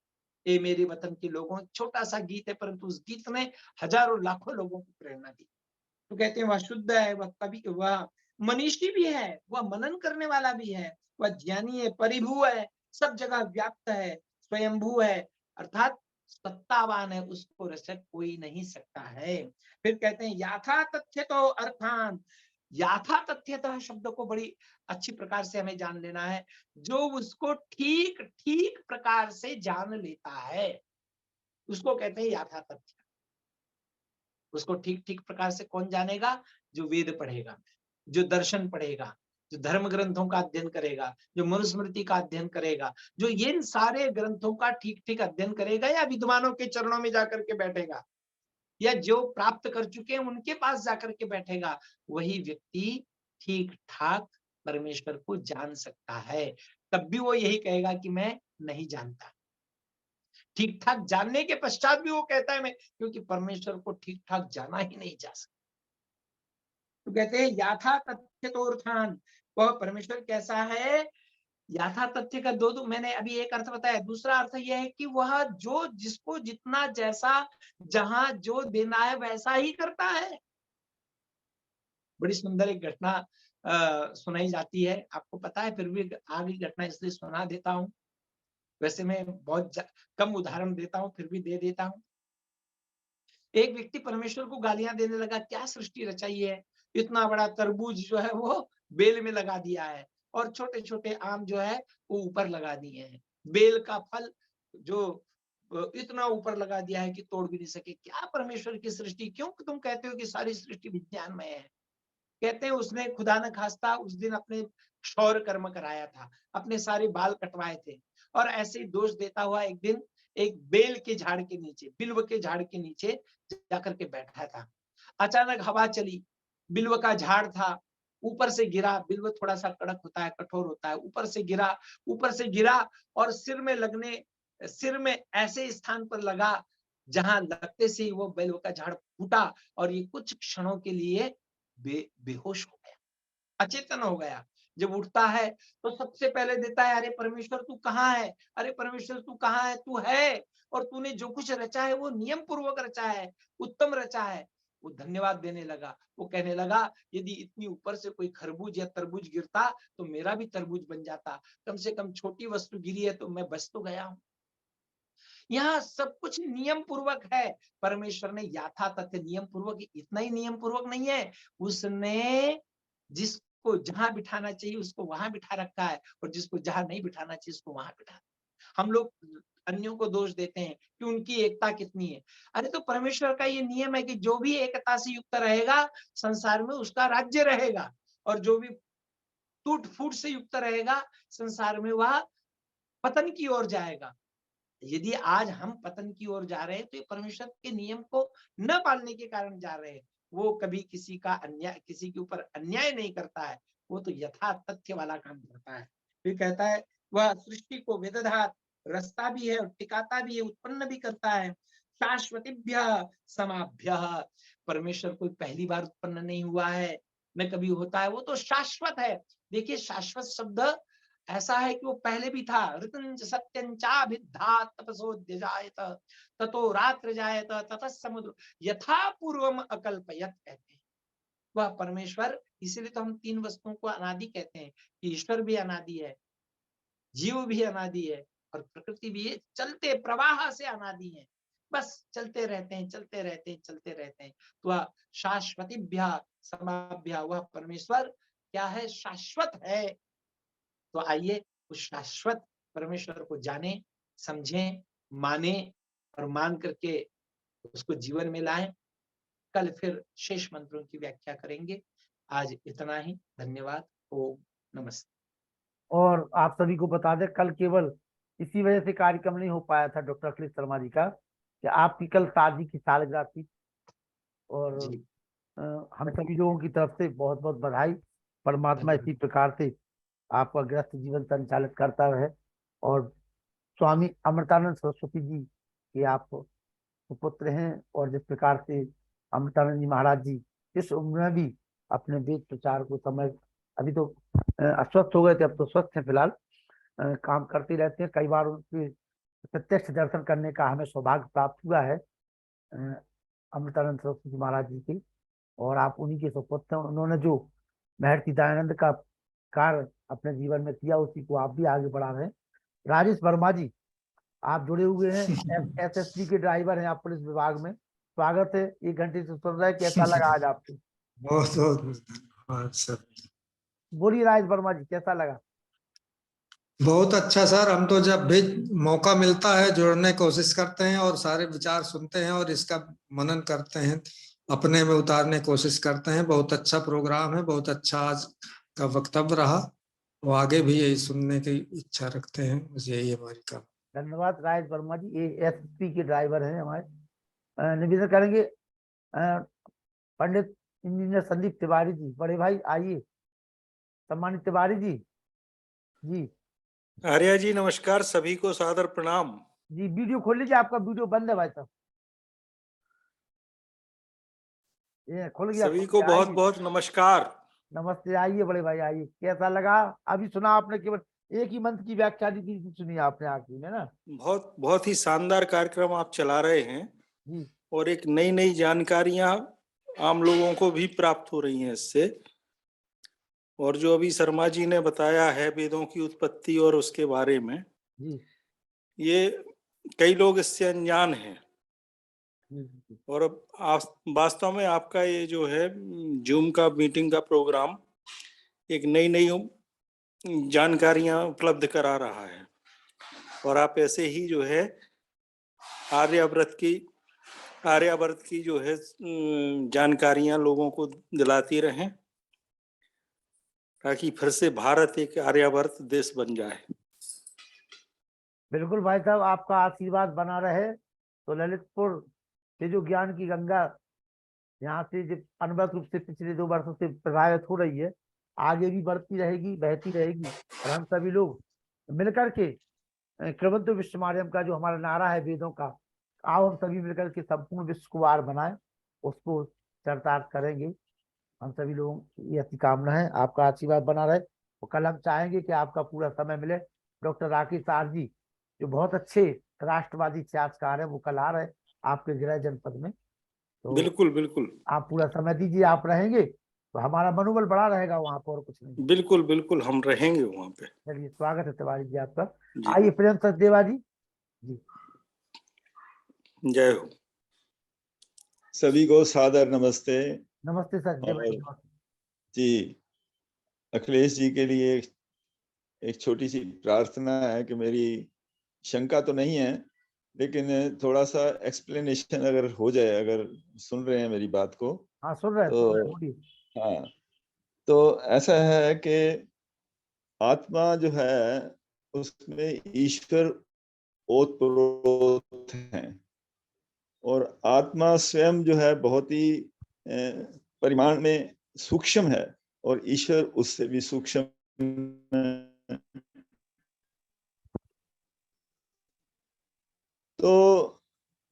ए मेरे वतन के लोगों, छोटा सा गीत है, परंतु उस गीत ने हजारों लाखों लोगों को प्रेरणा दी। तो कहते हैं वह शुद्ध है, वह कवि, वह मनीषी भी है, वह मनन करने वाला भी है, वह ज्ञानी है, परिभू है, सब जगह व्याप्त है, स्वयंभू है, अर्थात सत्तावान है, उसको रचक कोई नहीं सकता है। फिर कहते हैं याथा तथ्य तो अर्थान, याथा तथ्यतः शब्द को बड़ी अच्छी प्रकार से हमें जान लेना है। जो उसको ठीक ठीक प्रकार से जान लेता है, उसको कहते हैं याथा तथ्य। उसको ठीक ठीक प्रकार से कौन जानेगा? जो वेद पढ़ेगा, जो दर्शन पढ़ेगा, जो धर्म ग्रंथों का अध्ययन करेगा, जो मनुस्मृति का अध्ययन करेगा, जो इन सारे ग्रंथों का ठीक ठीक अध्ययन करेगा, या विद्वानों के चरणों में जाकर के बैठेगा, या जो प्राप्त कर चुके हैं उनके पास जाकर के बैठेगा, वही व्यक्ति ठीक ठाक परमेश्वर को जान सकता है। तब भी वो यही कहेगा कि मैं नहीं जानता। ठीक ठाक जानने के पश्चात भी वो कहता है मैं, क्योंकि परमेश्वर को ठीक ठाक जाना ही नहीं जा सकता। तो कहते हैं याथा तथ्य तो अर्थान, वह परमेश्वर कैसा है? याथा तथ्य का दो मैंने अभी एक अर्थ बताया, दूसरा अर्थ यह है कि वह जो जिसको जितना जैसा जहां जो देना है वैसा ही करता है। बड़ी सुंदर एक घटना सुनाई जाती है, आपको पता है, फिर भी आगे घटना इसलिए सुना देता हूँ। वैसे मैं बहुत कम उदाहरण देता हूँ, फिर भी दे देता हूँ। एक व्यक्ति परमेश्वर को गालियां देने लगा, क्या सृष्टि रचाई है, इतना बड़ा तरबूज जो है वो बेल में लगा दिया है, और छोटे छोटे आम जो है वो ऊपर लगा दिए हैं, बेल का फल जो इतना ऊपर लगा दिया है कि तोड़ भी नहीं सके। क्या परमेश्वर की सृष्टि, क्यों तुम कहते हो कि सारी सृष्टि विज्ञानमय है? कहते हैं उसने खुदा न खास्ता उस दिन अपने क्षौर कर्म कराया था, अपने सारे बाल कटवाए थे, और ऐसे ही दोष देता हुआ एक दिन एक बेल के झाड़ के नीचे, बिल्व के झाड़ के नीचे जाकर के बैठा था। अचानक हवा चली, बिल्व का झाड़ था, ऊपर से गिरा। बिल्व थोड़ा सा कड़क होता है, कठोर होता है। ऊपर से गिरा और सिर में ऐसे स्थान पर लगा जहां लगते से ही वो बिल्व का झाड़ फूटा, और ये कुछ क्षणों के लिए बेहोश हो गया, अचेतन हो गया। जब उठता है तो सबसे पहले देता है, अरे परमेश्वर तू कहाँ है, अरे परमेश्वर तू कहाँ है, तू है, और तूने जो कुछ रचा है वो नियम पूर्वक रचा है, उत्तम रचा है। वो धन्यवाद देने लगा, वो कहने लगा यदि इतनी ऊपर से कोई खरबूज या तरबूज गिरता तो मेरा भी तरबूज बन जाता, कम से कम छोटी वस्तु गिरी है तो मैं बच तो गया हूं। यहाँ सब कुछ नियम पूर्वक है। परमेश्वर ने यथा तथ्य नियम पूर्वक, इतना ही नियम पूर्वक नहीं है, उसने जिसको जहां बिठाना चाहिए उसको वहां बिठा रखा है, और जिसको जहां नहीं बिठाना चाहिए उसको वहां बिठा। हम लोग अन्यों को दोष देते हैं कि उनकी एकता कितनी है। अरे तो परमेश्वर का ये नियम है कि जो भी एकता से युक्त रहेगा संसार में उसका राज्य रहेगा, और जो भी टूट फूट से युक्त रहेगा संसार में वह पतन की ओर जाएगा। यदि आज हम पतन की ओर जा रहे हैं तो ये परमेश्वर के नियम को न पालने के कारण जा रहे हैं। वो कभी किसी का अन्याय, किसी के ऊपर अन्याय नहीं करता है, वो तो यथा तथ्य वाला काम करता है। फिर कहता है वह सृष्टि को वेदधात रचता भी है और टिकाता भी है, उत्पन्न भी करता है। शाश्वतीभ्य समाभ्य, परमेश्वर कोई पहली बार उत्पन्न नहीं हुआ है, न कभी होता है, वो तो शाश्वत है। देखिए शाश्वत शब्द ऐसा है कि वो पहले भी था। ऋतंच सत्यंचाभिद्धा तपसोऽध्यजायत ततो रात्र जायत ततः समुद्र यथा पूर्वम अकल्पयत, कहते हैं वह परमेश्वर। इसीलिए तो हम तीन वस्तुओं को अनादि कहते हैं कि ईश्वर भी अनादि है, जीव भी अनादि है, और प्रकृति भी है, चलते प्रवाह से अनादि है। बस चलते रहते हैं, चलते रहते हैं, चलते रहते हैं। तो वह शाश्वतीभ्य समाभ्य, वह परमेश्वर क्या है? शाश्वत है। तो आइए उस शाश्वत परमेश्वर को जाने, समझें, माने, और मान करके उसको जीवन में लाएं। कल फिर शेष मंत्रों की व्याख्या करेंगे। आज इतना ही। धन्यवाद। ओम नमस्ते। और आप सभी को बता दें, कल केवल इसी वजह से कार्यक्रम नहीं हो पाया था डॉक्टर अखिलेश शर्मा जी का कि आपकी कल शादी की सालगिरह थी, और जी हम सभी लोगों की तरफ से बहुत बहुत बधाई। परमात्मा इसी धन्यवाद। प्रकार से आपका गृहस्थ जीवन संचालित करता रहे, और स्वामी अमृतानंद सरस्वती जी के आप सुपुत्र हैं, और जिस प्रकार से अमृतानंद जी महाराज जी इस उम्र में भी अपने वेद प्रचार को समय, अभी तो अस्वस्थ हो गए थे, अब तो स्वस्थ हैं फिलहाल, काम करते रहते हैं। कई बार उनके प्रत्यक्ष दर्शन करने का हमें सौभाग्य प्राप्त हुआ है अमृतानंद सरस्वती महाराज जी की, और आप उन्हीं के सुपुत्र हैं। उन्होंने जो महर्षि दयानंद का कार्य अपने जीवन में किया, उसी को आप भी आगे बढ़ा रहे हैं। राजेश वर्मा जी, आप जुड़े हुए हैं, एसएसपी के ड्राइवर हैं आप पुलिस विभाग में, स्वागत है। 1 घंटे से सुन रहे हैं, कैसा लगा आज आपको? बहुत बहुत धन्यवाद सर। बोलिए राजेश वर्मा जी, कैसा लगा? बहुत अच्छा सर, हम तो जब भी मौका मिलता है जुड़ने की कोशिश करते हैं और सारे विचार सुनते हैं और इसका मनन करते हैं, अपने में उतारने की कोशिश करते हैं। बहुत अच्छा प्रोग्राम है, बहुत अच्छा आज का वक्तव्य रहा, वो आगे भी यही सुनने की इच्छा रखते हैं, बस यही हमारी काम। धन्यवाद राजेश वर्मा जी, ये एसएसपी के ड्राइवर हैं हमारे। निवेदन करेंगे पंडित इंजीनियर संदीप तिवारी जी, बड़े भाई आइए। सम्मानित तिवारी जी। जी आर्या जी नमस्कार, सभी को सादर प्रणाम। जी, वीडियो खोल लीजिए, आपका वीडियो बंद है भाई साहब। ये खुल गया, सभी को बहुत बहुत नमस्कार। नमस्ते, आइए बड़े भाई आइए। कैसा लगा? अभी सुना आपने, केवल एक ही मंत्र की व्याख्या दी थी, सुनी आपने आखिरी में ना। बहुत बहुत ही शानदार कार्यक्रम आप चला रहे हैं जी और एक नई नई जानकारियां आम लोगों को भी प्राप्त हो रही हैं इससे। और जो अभी शर्मा जी ने बताया है वेदों की उत्पत्ति और उसके बारे में, जी ये कई लोग इससे अनजान हैं। जी और वास्तव में आपका ये जो है जूम का मीटिंग का प्रोग्राम एक नई नई जानकारियां उपलब्ध करा रहा है, और आप ऐसे ही जो है आर्यावर्त की जो है जानकारियां लोगों को दिलाती रहें, ताकि फिर से भारत एक आर्यावर्त देश बन जाए। बिल्कुल भाई साहब, आपका आशीर्वाद बना रहे तो ललितपुर से जो ज्ञान की गंगा यहाँ से जो अनवरत रूप से पिछले 2 वर्षों से प्रवाहित हो रही है, आगे भी बढ़ती रहेगी, बहती रहेगी, और हम सभी लोग मिलकर के कृवंत विश्वमार्यम का जो हमारा नारा है वेदों का, आओ हम सभी मिलकर के संपूर्ण विश्व को आर बनाए, उसको चरितार्थ करेंगे। हम सभी लोगों की ऐसी कामना है, आपका आशीर्वाद बना रहे। और कल हम चाहेंगे कि आपका पूरा समय मिले। डॉक्टर राकेश आर जी जो बहुत अच्छे राष्ट्रवादी इतिहासकार है, वो कल आ रहे आपके गृह जनपद में, तो बिल्कुल बिल्कुल आप पूरा समय दीजिए। आप रहेंगे तो हमारा मनोबल बढ़ा रहेगा वहां पर, और कुछ नहीं। बिल्कुल बिल्कुल हम रहेंगे वहां पे। चलिए, स्वागत है तिवारी जी आपका। जी आइए प्रेम सचदेवा जी। जी जय हो। सभी को सादर नमस्ते। नमस्ते सर। जय भाई, और जी, अखिलेश जी के लिए एक छोटी सी प्रार्थना है कि मेरी शंका तो नहीं है, लेकिन थोड़ा सा एक्सप्लेनेशन अगर हो जाए, अगर सुन रहे हैं मेरी बात को। हाँ सुन रहे हैं, तो बोलिए। हाँ, तो ऐसा है कि आत्मा जो है उसमें ईश्वर ओतप्रोत हैं, और आत्मा स्वयं जो है बहुत ही परिमाण में सूक्ष्म है, और ईश्वर उससे भी सूक्ष्म है। तो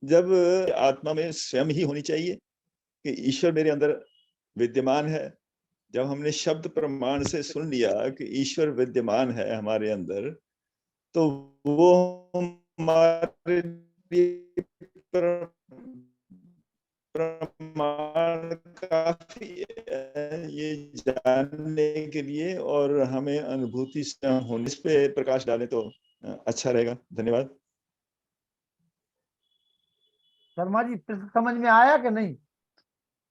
जब आत्मा में स्वयं ही होनी चाहिए कि ईश्वर मेरे अंदर विद्यमान है, जब हमने शब्द प्रमाण से सुन लिया कि ईश्वर विद्यमान है हमारे अंदर, तो वो हमारे लिए प्रमाण काफी है ये जानने के लिए, और हमें अनुभूति से होने, इस पे प्रकाश डालें तो अच्छा रहेगा। धन्यवाद। शर्मा जी प्रश्न समझ में आया कि नहीं?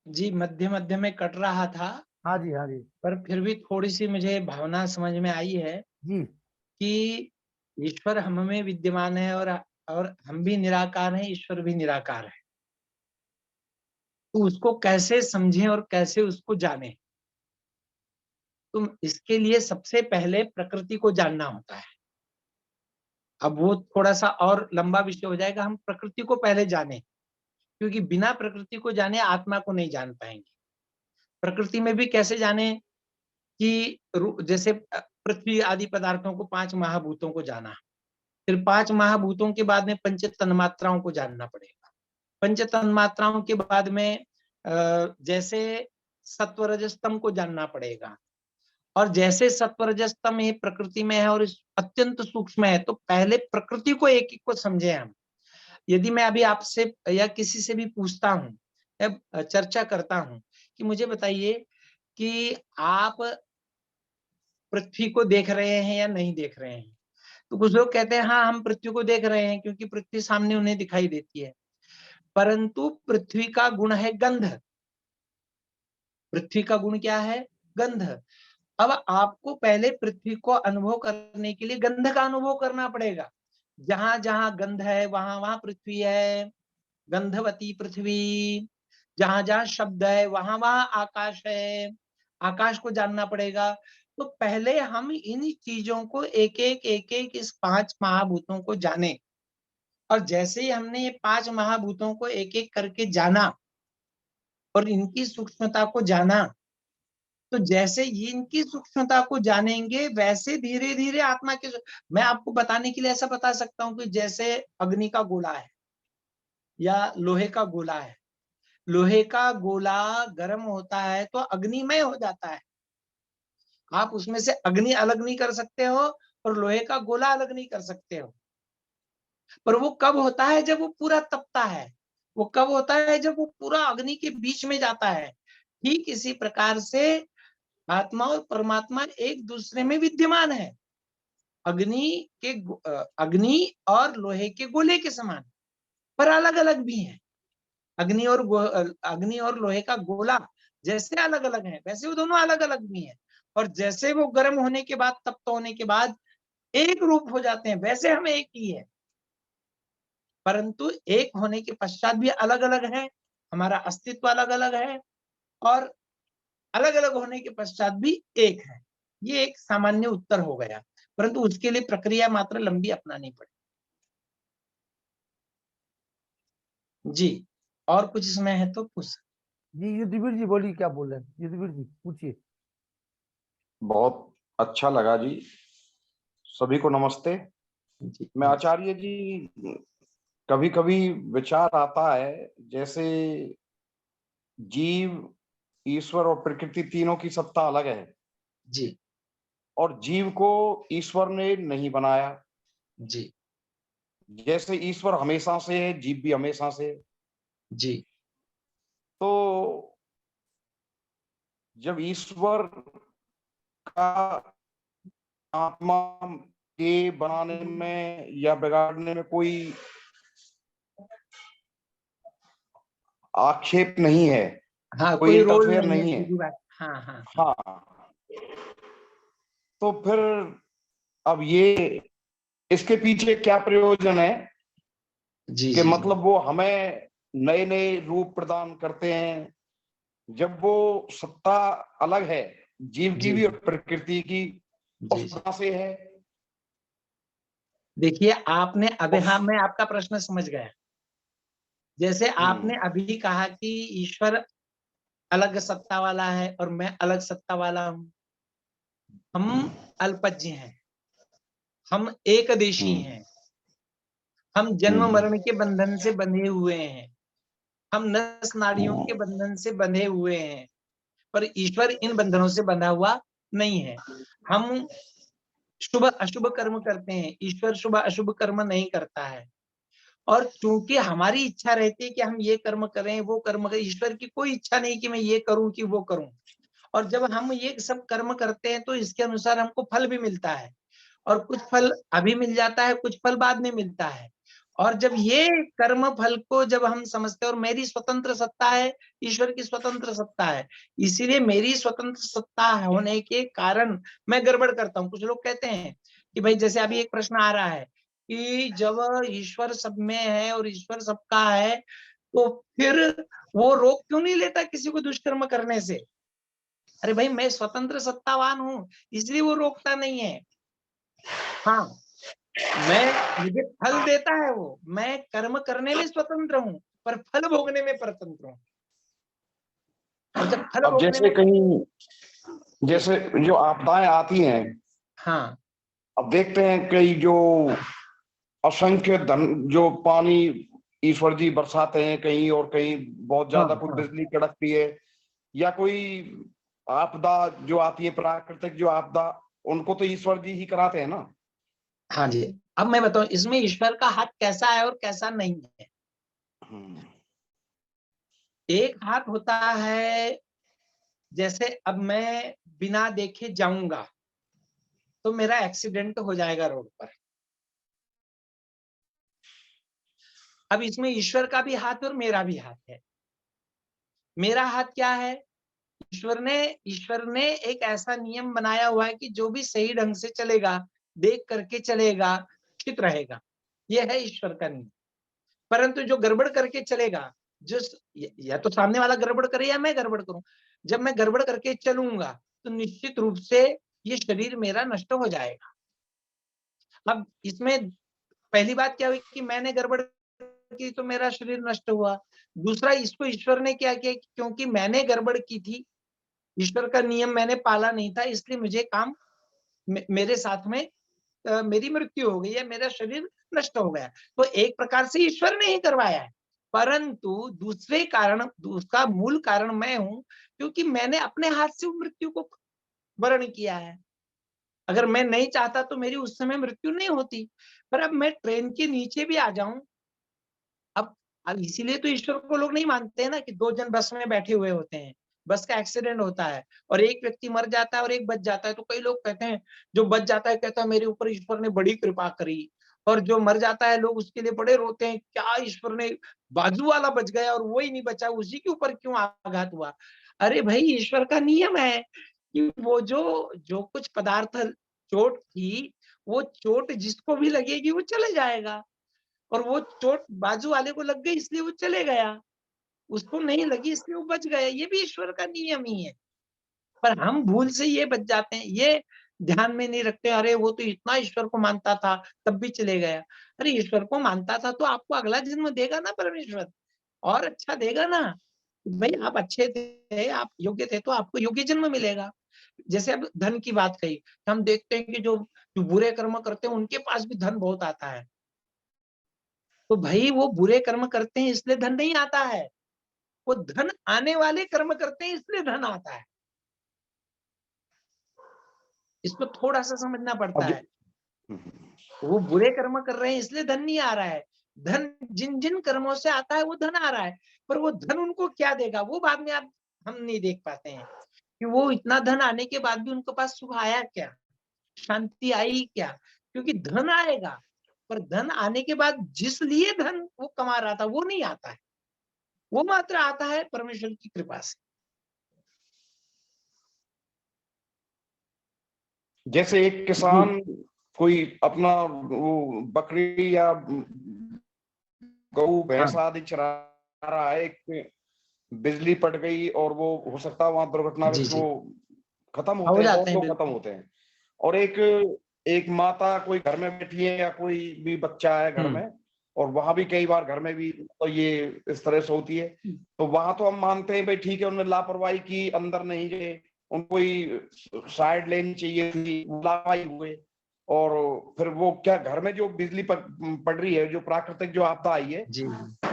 जी, मध्य मध्य में कट रहा था, हाँ जी, हाँ जी पर फिर भी थोड़ी सी मुझे भावना समझ में आई है जी। कि ईश्वर हम में विद्यमान है, और हम भी निराकार हैं, ईश्वर भी निराकार है। तो उसको कैसे समझें और कैसे उसको जानें? तो इसके लिए सबसे पहले प्रकृति को जानना होता है। अब वो थोड़ा सा और लंबा विषय हो जाएगा, हम प्रकृति को पहले जानें, क्योंकि बिना प्रकृति को जाने आत्मा को नहीं जान पाएंगे। प्रकृति में भी कैसे जाने कि जैसे पृथ्वी आदि पदार्थों को, 5 महाभूतों को जाना, फिर 5 महाभूतों के बाद में पंच तन्मात्राओं को जानना पड़ेगा। पंच तन्मात्राओं के बाद में जैसे सत्व रजस्तम को जानना पड़ेगा, और जैसे सत्व रजस्तम ये प्रकृति में है और अत्यंत सूक्ष्म है, तो पहले प्रकृति को एक एक को समझे हम। यदि मैं अभी आपसे या किसी से भी पूछता हूँ या चर्चा करता हूँ कि मुझे बताइए कि आप पृथ्वी को देख रहे हैं या नहीं देख रहे हैं, तो कुछ लोग कहते हैं हाँ हम पृथ्वी को देख रहे हैं, क्योंकि पृथ्वी सामने उन्हें दिखाई देती है। परंतु पृथ्वी का गुण है गंध। पृथ्वी का गुण क्या है? गंध। अब आपको पहले पृथ्वी को अनुभव करने के लिए गंध का अनुभव करना पड़ेगा। जहां जहां गंध है वहां वहां पृथ्वी है, गंधवती पृथ्वी। जहां जहां शब्द है वहां वहां आकाश है, आकाश को जानना पड़ेगा। तो पहले हम इन चीजों को एक एक इस 5 महाभूतों को जाने, और जैसे ही हमने ये 5 महाभूतों को एक एक करके जाना और इनकी सूक्ष्मता को जाना, तो जैसे ये इनकी सूक्ष्मता को जानेंगे वैसे धीरे धीरे आत्मा के, मैं आपको बताने के लिए ऐसा बता सकता हूं कि जैसे अग्नि का गोला है या लोहे का गोला है। लोहे का गोला गर्म होता है तो अग्निमय हो जाता है। आप उसमें से अग्नि अलग नहीं कर सकते हो और लोहे का गोला अलग नहीं कर सकते हो। पर वो कब होता है? जब वो पूरा तपता है। वो कब होता है? जब वो पूरा अग्नि के बीच में जाता है। ठीक इसी प्रकार से आत्मा और परमात्मा एक दूसरे में विद्यमान है। अग्नि और लोहे के गोले के समान, पर अलग अलग भी हैं। अग्नि और लोहे का गोला जैसे अलग अलग है, वैसे वो दोनों अलग अलग भी हैं। और जैसे वो गर्म होने के बाद, तप्त होने के बाद एक रूप हो जाते हैं, वैसे हम एक ही है। परंतु एक होने के पश्चात भी अलग अलग है, हमारा अस्तित्व अलग अलग है, और अलग अलग होने के पश्चात भी एक है। ये एक सामान्य उत्तर हो गया, परंतु उसके लिए प्रक्रिया मात्र लंबी अपनानी पड़े। जी, और कुछ इसमें है तो पूछ। जी युद्धवीर जी बोलिए, क्या बोल रहे हैं? युद्धवीर जी पूछिए। बहुत अच्छा लगा जी। सभी को नमस्ते। जी, मैं आचार्य जी, कभी कभी विचार आता है जैसे जीव, ईश्वर और प्रकृति तीनों की सत्ता अलग है, जी, और जीव को ईश्वर ने नहीं बनाया। जी, जैसे ईश्वर हमेशा से है, जीव भी हमेशा से है। जी, तो जब ईश्वर का आत्मा के बनाने में या बिगाड़ने में कोई आक्षेप नहीं है, हाँ, कोई कोई रोल इंटरफेयर नहीं है, नहीं है। सीधी बात। हाँ हाँ हाँ, तो फिर अब ये इसके पीछे क्या प्रयोजन है जी कि जी जी मतलब वो हमें नए नए रूप प्रदान करते हैं, जब वो सत्ता अलग है, जीव की जी भी और प्रकृति की जी उस जी। तरह से है। देखिए आपने अभी, उस हाँ मैं आपका प्रश्न समझ गया। जैसे आपने हम्म अभी कहा कि ईश्वर अलग सत्ता वाला है और मैं अलग सत्ता वाला हूँ। हम अल्पज्ञ हैं, हम एकदेशी हम्म हैं, हम जन्म हम्म मरण के बंधन से बंधे हुए हैं, हम नस नाड़ियों के बंधन से बंधे हुए हैं, पर ईश्वर इन बंधनों से बंधा हुआ नहीं है। हम शुभ अशुभ कर्म करते हैं, ईश्वर शुभ अशुभ कर्म नहीं करता है। और चूंकि हमारी इच्छा रहती है कि हम ये कर्म करें वो कर्म करें, ईश्वर की कोई इच्छा नहीं कि मैं ये करूं कि वो करूं। और जब हम ये सब कर्म करते हैं तो इसके अनुसार हमको फल भी मिलता है, और कुछ फल अभी मिल जाता है, कुछ फल बाद में मिलता है। और जब ये कर्म फल को जब हम समझते हैं, और मेरी स्वतंत्र सत्ता है, ईश्वर की स्वतंत्र सत्ता है, इसीलिए मेरी स्वतंत्र सत्ता होने के कारण मैं गड़बड़ करता हूँ। कुछ लोग कहते हैं कि भाई, जैसे अभी एक प्रश्न आ रहा है कि जब ईश्वर सब में है और ईश्वर सबका है, तो फिर वो रोक क्यों नहीं लेता किसी को दुष्कर्म करने से? अरे भाई, मैं स्वतंत्र सत्तावान हूं, इसलिए वो रोकता नहीं है। हाँ, मैं मुझे फल देता है वो, मैं कर्म करने में स्वतंत्र हूँ, पर फल भोगने में परतंत्र हूँ। और जब फल अब भोगने जैसे में, कहीं, जैसे जो आपदाएं आती हैं, हाँ अब देखते हैं कई जो असंख्य धन जो पानी ईश्वर जी बरसाते हैं कहीं, और कहीं बहुत हाँ ज्यादा कुछ हाँ बिजली कड़कती है, या कोई आपदा जो आती है, प्राकृतिक जो आपदा, उनको तो ईश्वर जी ही कराते हैं ना। हाँ जी। अब मैं बताऊं इसमें ईश्वर का हाथ कैसा है और कैसा नहीं है। हम्म एक हाथ होता है, जैसे अब मैं बिना देखे जाऊंगा तो मेरा एक्सीडेंट हो जाएगा रोड पर। अब इसमें ईश्वर का भी हाथ और मेरा भी हाथ है। मेरा हाथ क्या है? ईश्वर ने एक ऐसा नियम बनाया हुआ है कि जो भी सही ढंग से चलेगा, देख करके चलेगा, चित रहेगा। यह है ईश्वर का नियम। परंतु जो गड़बड़ करके चलेगा, जो या तो सामने वाला गड़बड़ करे या मैं गड़बड़ करूं, जब मैं गड़बड़ करके चलूंगा तो निश्चित रूप से ये शरीर मेरा नष्ट हो जाएगा। अब इसमें पहली बात क्या हुई कि मैंने गड़बड़ की तो मेरा शरीर नष्ट हुआ। दूसरा, इसको ईश्वर ने क्या किया, क्योंकि मैंने गड़बड़ की थी, ईश्वर का नियम मैंने पाला नहीं था, इसलिए मुझे काम मेरे साथ में मेरी मृत्यु हो गई है, मेरा शरीर नष्ट हो गया। तो एक प्रकार से ईश्वर ने ही करवाया है, परंतु दूसरे कारण, उसका मूल कारण मैं हूं, क्योंकि मैंने अपने हाथ से मृत्यु को वर्ण किया है। अगर मैं नहीं चाहता तो मेरी उस समय मृत्यु नहीं होती। पर अब मैं ट्रेन के नीचे भी आ जाऊं, अब अब इसीलिए तो ईश्वर को लोग नहीं मानते हैं ना, कि दो जन बस में बैठे हुए होते हैं, बस का एक्सीडेंट होता है और एक व्यक्ति मर जाता है और एक बच जाता है, तो कई लोग कहते हैं, जो बच जाता है कहता है मेरे ऊपर ईश्वर ने बड़ी कृपा करी, और जो मर जाता है लोग उसके लिए बड़े रोते हैं, क्या ईश्वर ने, बाजू वाला बच गया और वही नहीं बचा, उसी के ऊपर क्यों आघात हुआ? अरे भाई, ईश्वर का नियम है कि वो जो जो कुछ पदार्थ, चोट थी, वो चोट जिसको भी लगेगी वो चले जाएगा, और वो चोट बाजू वाले को लग गई इसलिए वो चले गया, उसको नहीं लगी इसलिए वो बच गया। ये भी ईश्वर का नियम ही है। पर हम भूल से ये बच जाते हैं, ये ध्यान में नहीं रखते, अरे वो तो इतना ईश्वर को मानता था तब भी चले गया। अरे ईश्वर को मानता था तो आपको अगला जन्म देगा ना परमेश्वर, और अच्छा देगा ना। भाई आप अच्छे थे, आप योग्य थे तो आपको योग्य जन्म मिलेगा। जैसे अब धन की बात कही, हम देखते हैं कि जो जो बुरे कर्म करते हैं उनके पास भी धन बहुत आता है। तो भाई वो बुरे कर्म करते हैं इसलिए धन नहीं आता है, वो धन आने वाले कर्म करते हैं इसलिए धन आता है। इसको थोड़ा सा समझना पड़ता अब है। वो बुरे कर्म कर रहे हैं इसलिए धन नहीं आ रहा है, धन जिन जिन कर्मों से आता है वो धन आ रहा है, पर वो धन उनको क्या देगा वो बाद में आप हम नहीं देख पाते हैं, कि वो इतना धन आने के बाद भी उनके पास सुख आया क्या, शांति आई क्या? क्योंकि धन आएगा, पर धन आने के बाद जिस लिए धन वो कमा रहा था वो नहीं आता है। वो मात्र आता है परमेश्वर की कृपा से। जैसे एक किसान कोई अपना वो बकरी या गऊ भैंस आदि चरा रहा है, एक बिजली पट गई और वो हो सकता है वहां दुर्घटना जी, में जी। वो खत्म हो होते हैं, जाते बहुत हैं, लोग बिल्कुल। खत्म होते हैं। और एक माता कोई घर में बैठी है या कोई भी बच्चा है घर में, और वहां भी कई बार घर में भी तो ये इस तरह से होती है, तो वहां तो हम मानते हैं भाई ठीक है उन्होंने लापरवाही की, अंदर नहीं गए, उनको ही साइड लेनी चाहिए थी, लापरवाही हुए। और फिर वो क्या घर में जो बिजली पड़ रही है, जो प्राकृतिक जो आपदा आई है, जी।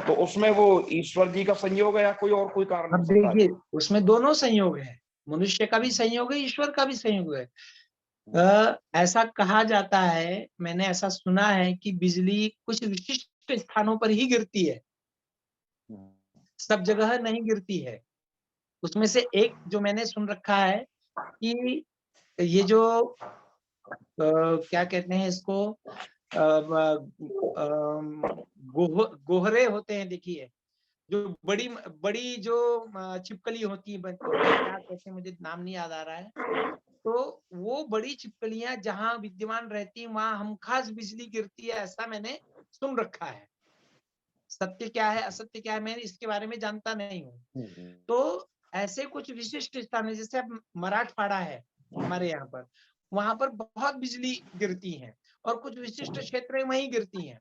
तो उसमें वो ईश्वर जी का संयोग है या कोई और कोई कारण हो अब सकता है? देखिए, उसमें दोनों संयोग है, मनुष्य का भी संयोग है, ईश्वर का भी संयोग है। ऐसा कहा जाता है, मैंने ऐसा सुना है कि बिजली कुछ विशिष्ट स्थानों पर ही गिरती है, सब जगह नहीं गिरती है। उसमें से एक जो मैंने सुन रखा है कि ये जो क्या कहते हैं इसको, गोहरे होते हैं, देखिए, जो बड़ी बड़ी जो छिपकली होती है, क्या कहते हैं, मुझे नाम नहीं याद आ रहा है। तो वो बड़ी छिपकलियां जहां विद्यमान रहती हैं वहां हमखास बिजली गिरती है, ऐसा मैंने सुन रखा है। सत्य क्या है असत्य क्या है मैं इसके बारे में जानता नहीं हूँ। तो ऐसे कुछ विशिष्ट स्थान है, जैसे अब मराठवाड़ा है हमारे यहाँ पर, वहां पर बहुत बिजली गिरती है, और कुछ विशिष्ट क्षेत्र वहीं गिरती हैं,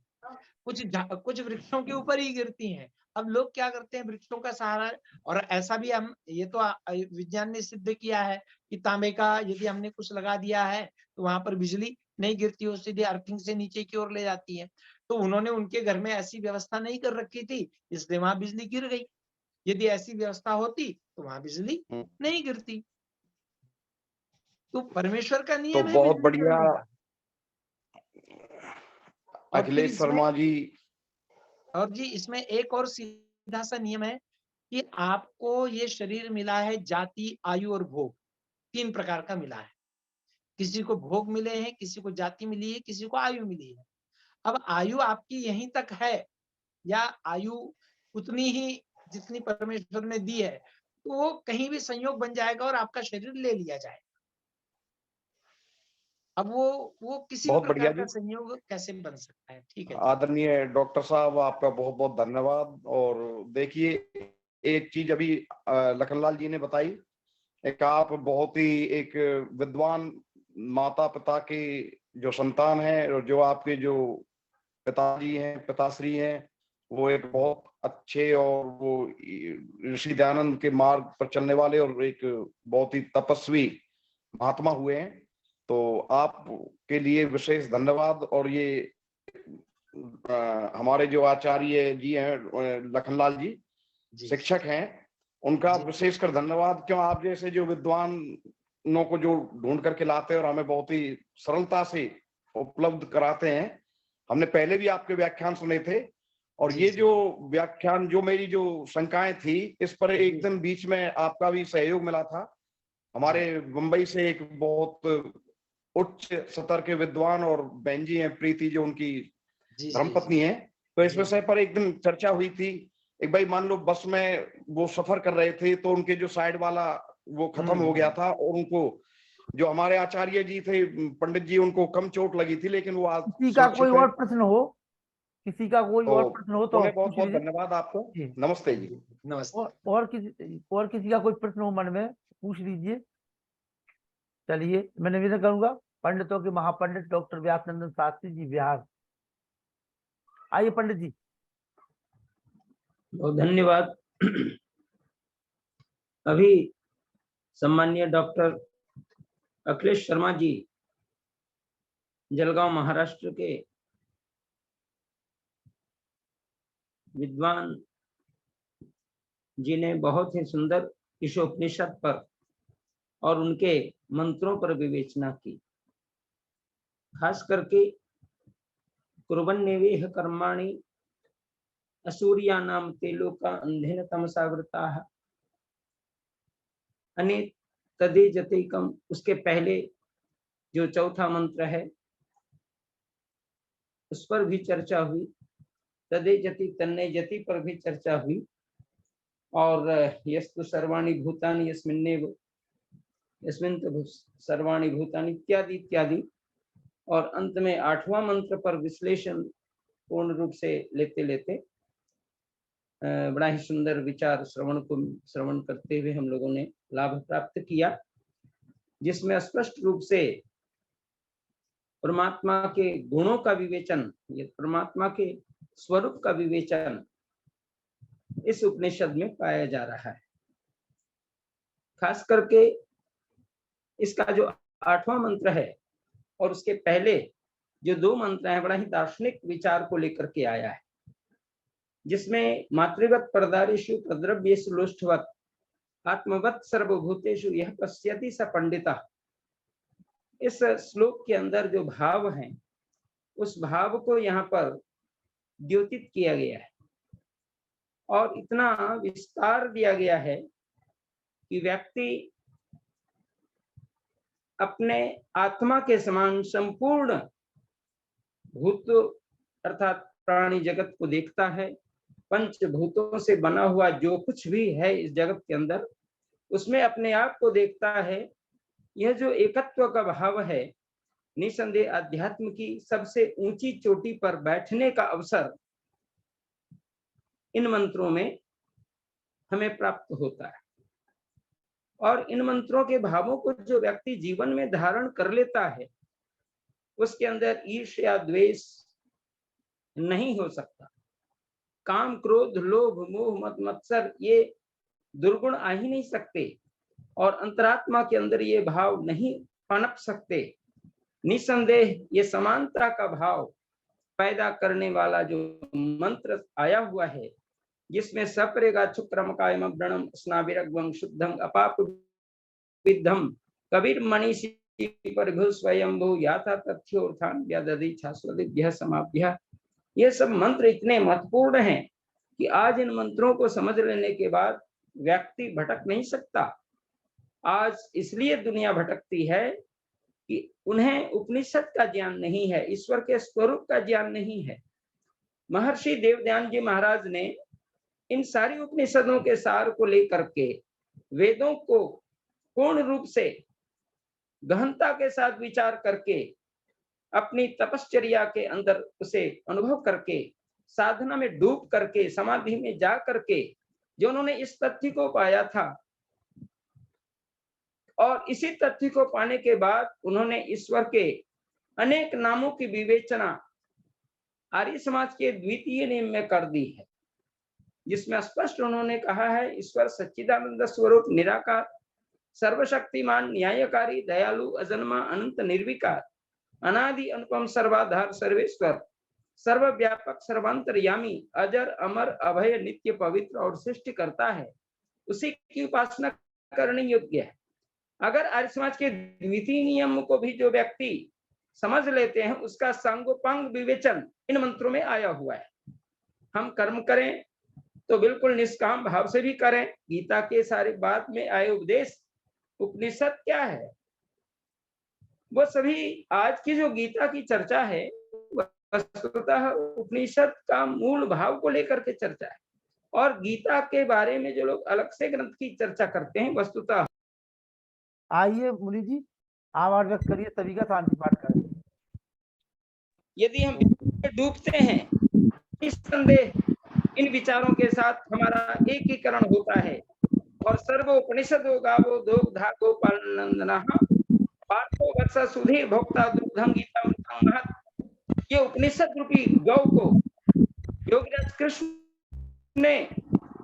कुछ वृक्षों के ऊपर ही गिरती हैं। अब लोग क्या करते हैं, वृक्षों का सहारा, और ऐसा भी हम, ये तो विज्ञान ने सिद्ध किया है कि तांबे का यदि हमने कुछ लगा दिया है तो वहां पर बिजली नहीं गिरती, वो सीधे अर्थिंग से नीचे की ओर ले जाती है। तो उन्होंने उनके घर में ऐसी व्यवस्था नहीं कर रखी थी, इसलिए वहां बिजली गिर गई। यदि ऐसी व्यवस्था होती तो वहां बिजली नहीं गिरती। तो परमेश्वर का तो नियम है बहुत बिजली बढ़िया गिरने का। और फिर अखिलेश इसमें, शर्मा जी। और जी इसमें एक और सीधा सा नियम है कि आपको ये शरीर मिला है जाति, आयु और भोग, 3 प्रकार का मिला है। किसी को भोग मिले हैं, किसी को जाति मिली है, किसी को आयु मिली है। अब आयु आपकी यहीं तक है, या आयु उतनी ही जितनी परमेश्वर ने दी है, तो वो कहीं भी संयोग बन जाएगा और आपका शरीर ले लिया जाएगा। अब वो किसी भी बहुत बढ़िया प्रकार का जी। संयोग कैसे बन सकता है। ठीक है जी। आदरणीय डॉक्टर साहब, आपका बहुत बहुत धन्यवाद। और देखिए, एक चीज अभी लखनलाल जी ने बताई, एक आप बहुत ही एक विद्वान माता पिता के जो संतान है, और जो आपके जो पिताजी हैं, पिताश्री हैं, वो एक बहुत अच्छे और वो ऋषि दयानंद के मार्ग पर चलने वाले और एक बहुत ही तपस्वी महात्मा हुए हैं। तो आपके लिए विशेष धन्यवाद। और ये हमारे जो आचार्य जी हैं लखनलाल जी, जी शिक्षक हैं, उनका जी विशेषकर धन्यवाद। क्यों, आप जैसे जो विद्वानों को जो ढूंढ करके लाते हैं और हमें बहुत ही सरलता से उपलब्ध कराते हैं। हमने पहले भी आपके व्याख्यान सुने थे, और जी ये जी जो व्याख्यान, जो मेरी जो शंकाएं थी, इस पर जी एक दिन बीच में आपका भी सहयोग मिला था। हमारे मुंबई से एक बहुत उच्च स्तर के विद्वान और बहन जी हैं प्रीति, जो उनकी जी जी धर्मपत्नी है। तो इस जी विषय पर एक दिन चर्चा हुई थी। एक भाई मान लो बस में वो सफर कर रहे थे, तो उनके जो साइड वाला वो खत्म हो गया था, और उनको जो हमारे आचार्य जी थे पंडित जी, उनको कम चोट लगी थी, लेकिन वो आज किसी का कोई सुरक्षित है। और प्रश्न हो, किसी का कोई तो और प्रश्न हो तो उन्हें बहुत पूछ बहुत लीजिए धन्यवाद आपको। जी। नमस्ते जी। नमस्ते। और किसी का कोई प्रश्न हो मन में, पूछ लीजिए। चलिए, मैं निवेदन करूंगा, पंडितों के महापंडित डॉक्टर व्यासनंदन शास्त्री जी बिहार, आइए पंडित जी। बहुत धन्यवाद। अभी सम्माननीय डॉक्टर अखिलेश शर्मा जी, जलगांव महाराष्ट्र के विद्वान जी ने बहुत ही सुंदर ईशोपनिषद पर और उनके मंत्रों पर विवेचना की। खास करके कुर्वन्नेवेह कर्माणि असूर्यानाम ते लोका अंधेन तमसावृताः अने तदे जतिकम, उसके पहले जो चौथा मंत्र है उस पर भी चर्चा हुई। तदे जति तन्ने जति पर भी चर्चा हुई। और यस्तु सर्वाणि भूतानि यस्मिन्नेव यस्मिन् तु सर्वाणि भूतानि इत्यादि इत्यादि। और अंत में 8वां मंत्र पर विश्लेषण पूर्ण रूप से लेते लेते बड़ा ही सुंदर विचार श्रवण करते हुए हम लोगों ने लाभ प्राप्त किया, जिसमें स्पष्ट रूप से परमात्मा के गुणों का विवेचन, ये परमात्मा के स्वरूप का विवेचन इस उपनिषद में पाया जा रहा है। खास करके इसका जो 8वां मंत्र है और उसके पहले जो 2 मंत्र हैं, बड़ा ही दार्शनिक विचार को लेकर के आया है, जिसमें मातृवत परदारेषु प्रद्रव्येषु लोष्ठवत् आत्मवत् सर्वभूतेषु यह पश्यति स पंडितः। इस श्लोक के अंदर जो भाव हैं, उस भाव को यहाँ पर द्योतित किया गया है और इतना विस्तार दिया गया है कि व्यक्ति अपने आत्मा के समान संपूर्ण भूत अर्थात प्राणी जगत को देखता है। पंचभूतों से बना हुआ जो कुछ भी है इस जगत के अंदर, उसमें अपने आप को देखता है। यह जो एकत्व का भाव है, निसंदेह अध्यात्म की सबसे ऊंची चोटी पर बैठने का अवसर इन मंत्रों में हमें प्राप्त होता है। और इन मंत्रों के भावों को जो व्यक्ति जीवन में धारण कर लेता है, उसके अंदर ईर्ष्या द्वेष नहीं हो सकता। काम क्रोध लोभ मोह मद मत्सर ये दुर्गुण आ ही नहीं सकते और अंतरात्मा के अंदर ये भाव नहीं पनप सकते। निसंदेह ये समानता का भाव पैदा करने वाला जो मंत्र आया हुआ है, जिसमें सपरेगा शुक्रम कायम व्रणम स्नाविरग्वं शुद्धं अपाप विद्धम कबीर मनीषी परिभु स्वयंभू याथा तथ्योर्थान व्यादधि शाश्वतिभ्यः समाभ्यः। ये सब मंत्र इतने महत्वपूर्ण हैं कि आज इन मंत्रों को समझ लेने के बाद व्यक्ति भटक नहीं सकता। आज इसलिए दुनिया भटकती है कि उन्हें उपनिषद का ज्ञान नहीं है, ईश्वर के स्वरूप का ज्ञान नहीं है। महर्षि देवदयान जी महाराज ने इन सारी उपनिषदों के सार को लेकर के वेदों को पूर्ण रूप से गहनता के साथ विचार करके अपनी तपश्चर्या के अंदर उसे अनुभव करके साधना में डूब करके समाधि में जा करके जो उन्होंने इस तथ्य को पाया था, और इसी तथ्य को पाने के बाद उन्होंने ईश्वर के अनेक नामों की विवेचना आर्य समाज के द्वितीय नियम में कर दी है, जिसमें स्पष्ट उन्होंने कहा है ईश्वर सच्चिदानंद स्वरूप निराकार सर्वशक्तिमान न्यायकारी दयालु अजन्मा अनंत निर्विकार अनादि अनुपम सर्वाधार सर्वेश्वर सर्वव्यापक सर्वांतरयामी अजर अमर अभय नित्य पवित्र और सृष्टि करता है। उसी की उपासना करने योग्य है। अगर आर्य समाज के द्वितीय नियम को भी जो व्यक्ति समझ लेते हैं, उसका सांगोपांग विवेचन इन मंत्रों में आया हुआ है। हम कर्म करें तो बिल्कुल निष्काम भाव से भी करें। गीता के सारे बाद में आए उपदेश उपनिषद क्या है, वो सभी आज की जो गीता की चर्चा है वस्तुतः उपनिषद का मूल भाव को लेकर के चर्चा है। और गीता के बारे में जो लोग अलग से ग्रंथ की चर्चा करते हैं, वस्तुतः आइए मुनि जी आवाज व्यक्त करिए, तभी का शांति पाठ करें। यदि हम डूबते हैं, निस्संदेह इन विचारों के साथ हमारा एकीकरण होता है और सर्व उपनिषदो गावो दोग्धा गोपाल नंदना पार्थो वत्स सुधीर भोक्ता दुग्धं गीता महत्। ये उपनिषद रूपी गौ को योगीराज कृष्ण ने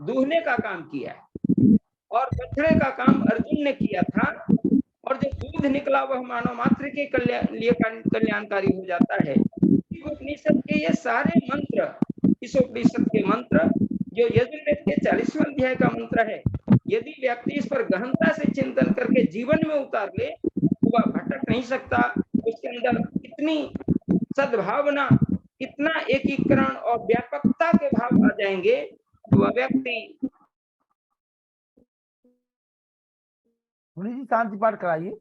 दूहने का काम किया है और बछड़े का काम अर्जुन ने किया था, और जो दूध निकला वह मानव मात्र के लिए कल्याणकारी हो जाता है। उपनिषद के ये सारे मंत्र, इस उपनिषद के मंत्र जो यजुर्वेद के 40वें अध्याय का मंत्र है, यदि व्यक्ति इस पर गहनता से चिंतन करके जीवन में उतार ले, वह भटक नहीं सकता। उसके अंदर इतनी सद्भावना, इतना एकीकरण और व्यापकता के भाव आ जाएंगे, वह व्यक्ति। मुनि जी शांति पाठ कराइए।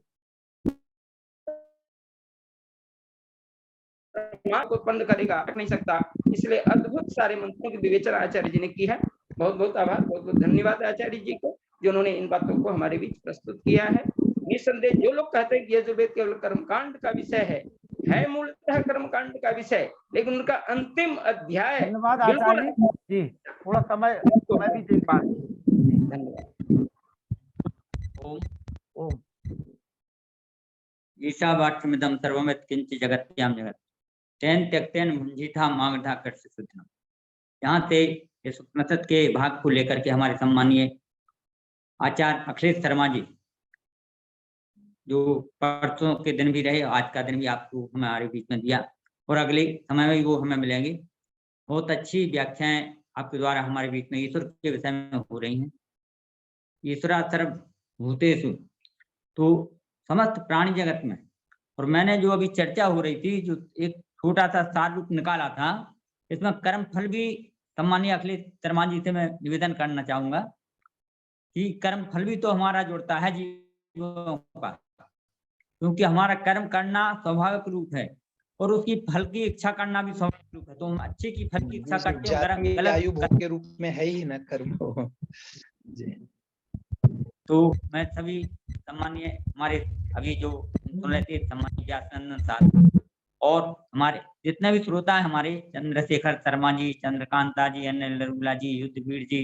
उत्पन्न करेगा, नहीं सकता। इसलिए अद्भुत सारे मंत्रों की विवेचना आचार्य जी ने की है। बहुत बहुत आभार, बहुत बहुत धन्यवाद आचार्य जी को, जिन्होंने इन बातों को हमारे बीच प्रस्तुत किया है। निस्संदेह जो लोग कहते हैं कि यजुर्वेद केवल कर्मकांड का विषय है मूलतः कर्मकांड का विषय, लेकिन उनका अंतिम अध्याय धन्यवाद बिल्कुल आचार्य जी, थोड़ा समय भी दे धन्यवाद। ओम ईशावाक्यमिदं सर्वं यत्किंच जगत्याम जगत तेन त्यक्तेन भुंजिथा मागधा कर्ष सुधनम। यहाँ से इस उपनिषद के भाग को लेकर के हमारे सम्मानीय आचार्य अखिलेश शर्मा जी, जो परसों के दिन भी रहे, आज का दिन भी आपको हमारे बीच में दिया, और अगले समय में भी वो हमें मिलेंगे। बहुत अच्छी व्याख्याएं आपके द्वारा हमारे बीच में ईश्वर के विषय में हो रही हैं। ईश्वरा सर्वभूतेषु, तो समस्त प्राणी जगत में, और मैंने जो अभी चर्चा हो रही थी, जो एक छोटा सा सार रूप निकाला था, इसमें कर्म फल भी सम्मानीय अखिलेश शर्मा जी से मैं निवेदन करना चाहूंगा कि कर्म फल भी तो हमारा जुड़ता है जीवों का, क्योंकि हमारा कर्म करना स्वाभाविक रूप है और उसकी फल की इच्छा करना भी स्वाभाविक रूप है। तो हम अच्छे की फल की इच्छा करते हैं, जाति आयु भोग के रूप में है ही ना कर्म जी। तो मैं सभी सम्मानीय हमारे अभी जो सुन रहे थे सम्मानीय व्यासनंदन साहब और हमारे जितने भी श्रोता है, हमारे चंद्रशेखर शर्मा जी, चंद्रकांता जी, अनिल नरूला जी, युद्धवीर जी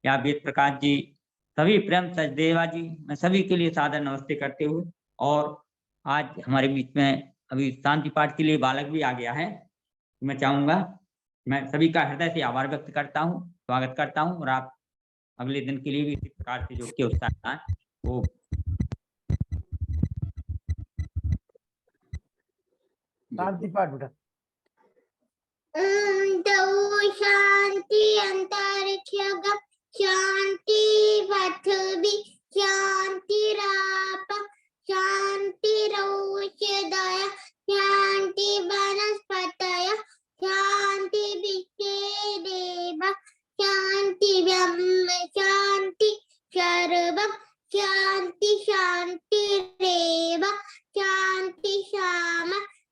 या वेद प्रकाश जी, सभी प्रेम सचदेवा जी, मैं सभी के लिए सादर नमस्ते करते हुए, और आज हमारे बीच में अभी शांति पाठ के लिए बालक भी आ गया है। मैं चाहूंगा, मैं सभी का हृदय से आभार व्यक्त करता हूँ, स्वागत करता हूँ, और आप अगले दिन के लिए भी इसी प्रकार से जो कि उत्साह वो शांति पाठ बेटा। शांति अंतरिक्ष शांति पृथ्वी शांति राप शांति औषधय शांति वनस्पतय शांति विश्वेदेव शांति ब्रह्म शांति सर्वं शांति शांतिरेव शांति शाम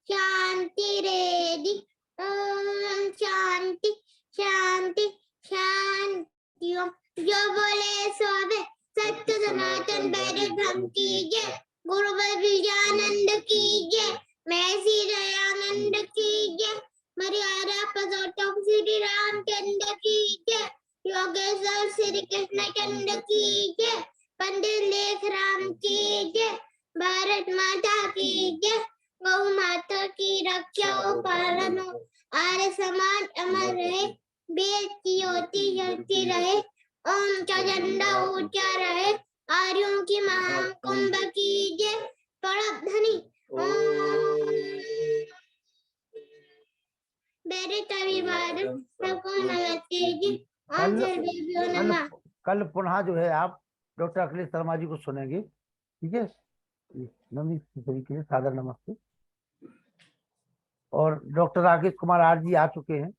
शांति रेदि ओम शांति शांति शांति। जो बोले सोवे सत्य सनातन वैदिक धर्म की जय। गुरु विजयानंद की जय। मैं श्री दयानंद की जय। मर्यादा पुरुषोत्तम श्री रामचंद्र की जय। योगेश्वर श्री कृष्ण चंद्र की जय। पंडित लेख राम की जय। भारत माता की जय। गौ माता की रक्षा और पालन हो। आर्य समाज अमर रहे। वेद की ज्योति जलती रहे। ओम का झंडा ऊंचा रहे। आर्यों की महाकुंभ की जय। पड़क धनी मेरे तविवाद सबको नमस्ते जी। ओम सर्वेभ्यो नमः। कल पुनः जो है आप डॉक्टर अखिलेश शर्मा जी को सुनेंगे, ठीक है। नमी तरीके से सादर नमस्ते। और डॉक्टर राकेश कुमार आर जी आ चुके हैं,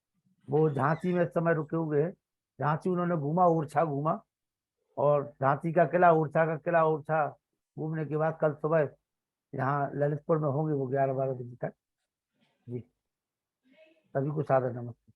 वो झांसी में इस समय रुके हुए हैं। झांसी उन्होंने घूमा, ओरछा घूमा, और झांसी का किला, ओरछा का किला, ओरछा घूमने के बाद कल सुबह यहाँ ललितपुर में होंगे वो 11-12 बजे तक जी। सभी को सादर नमस्ते।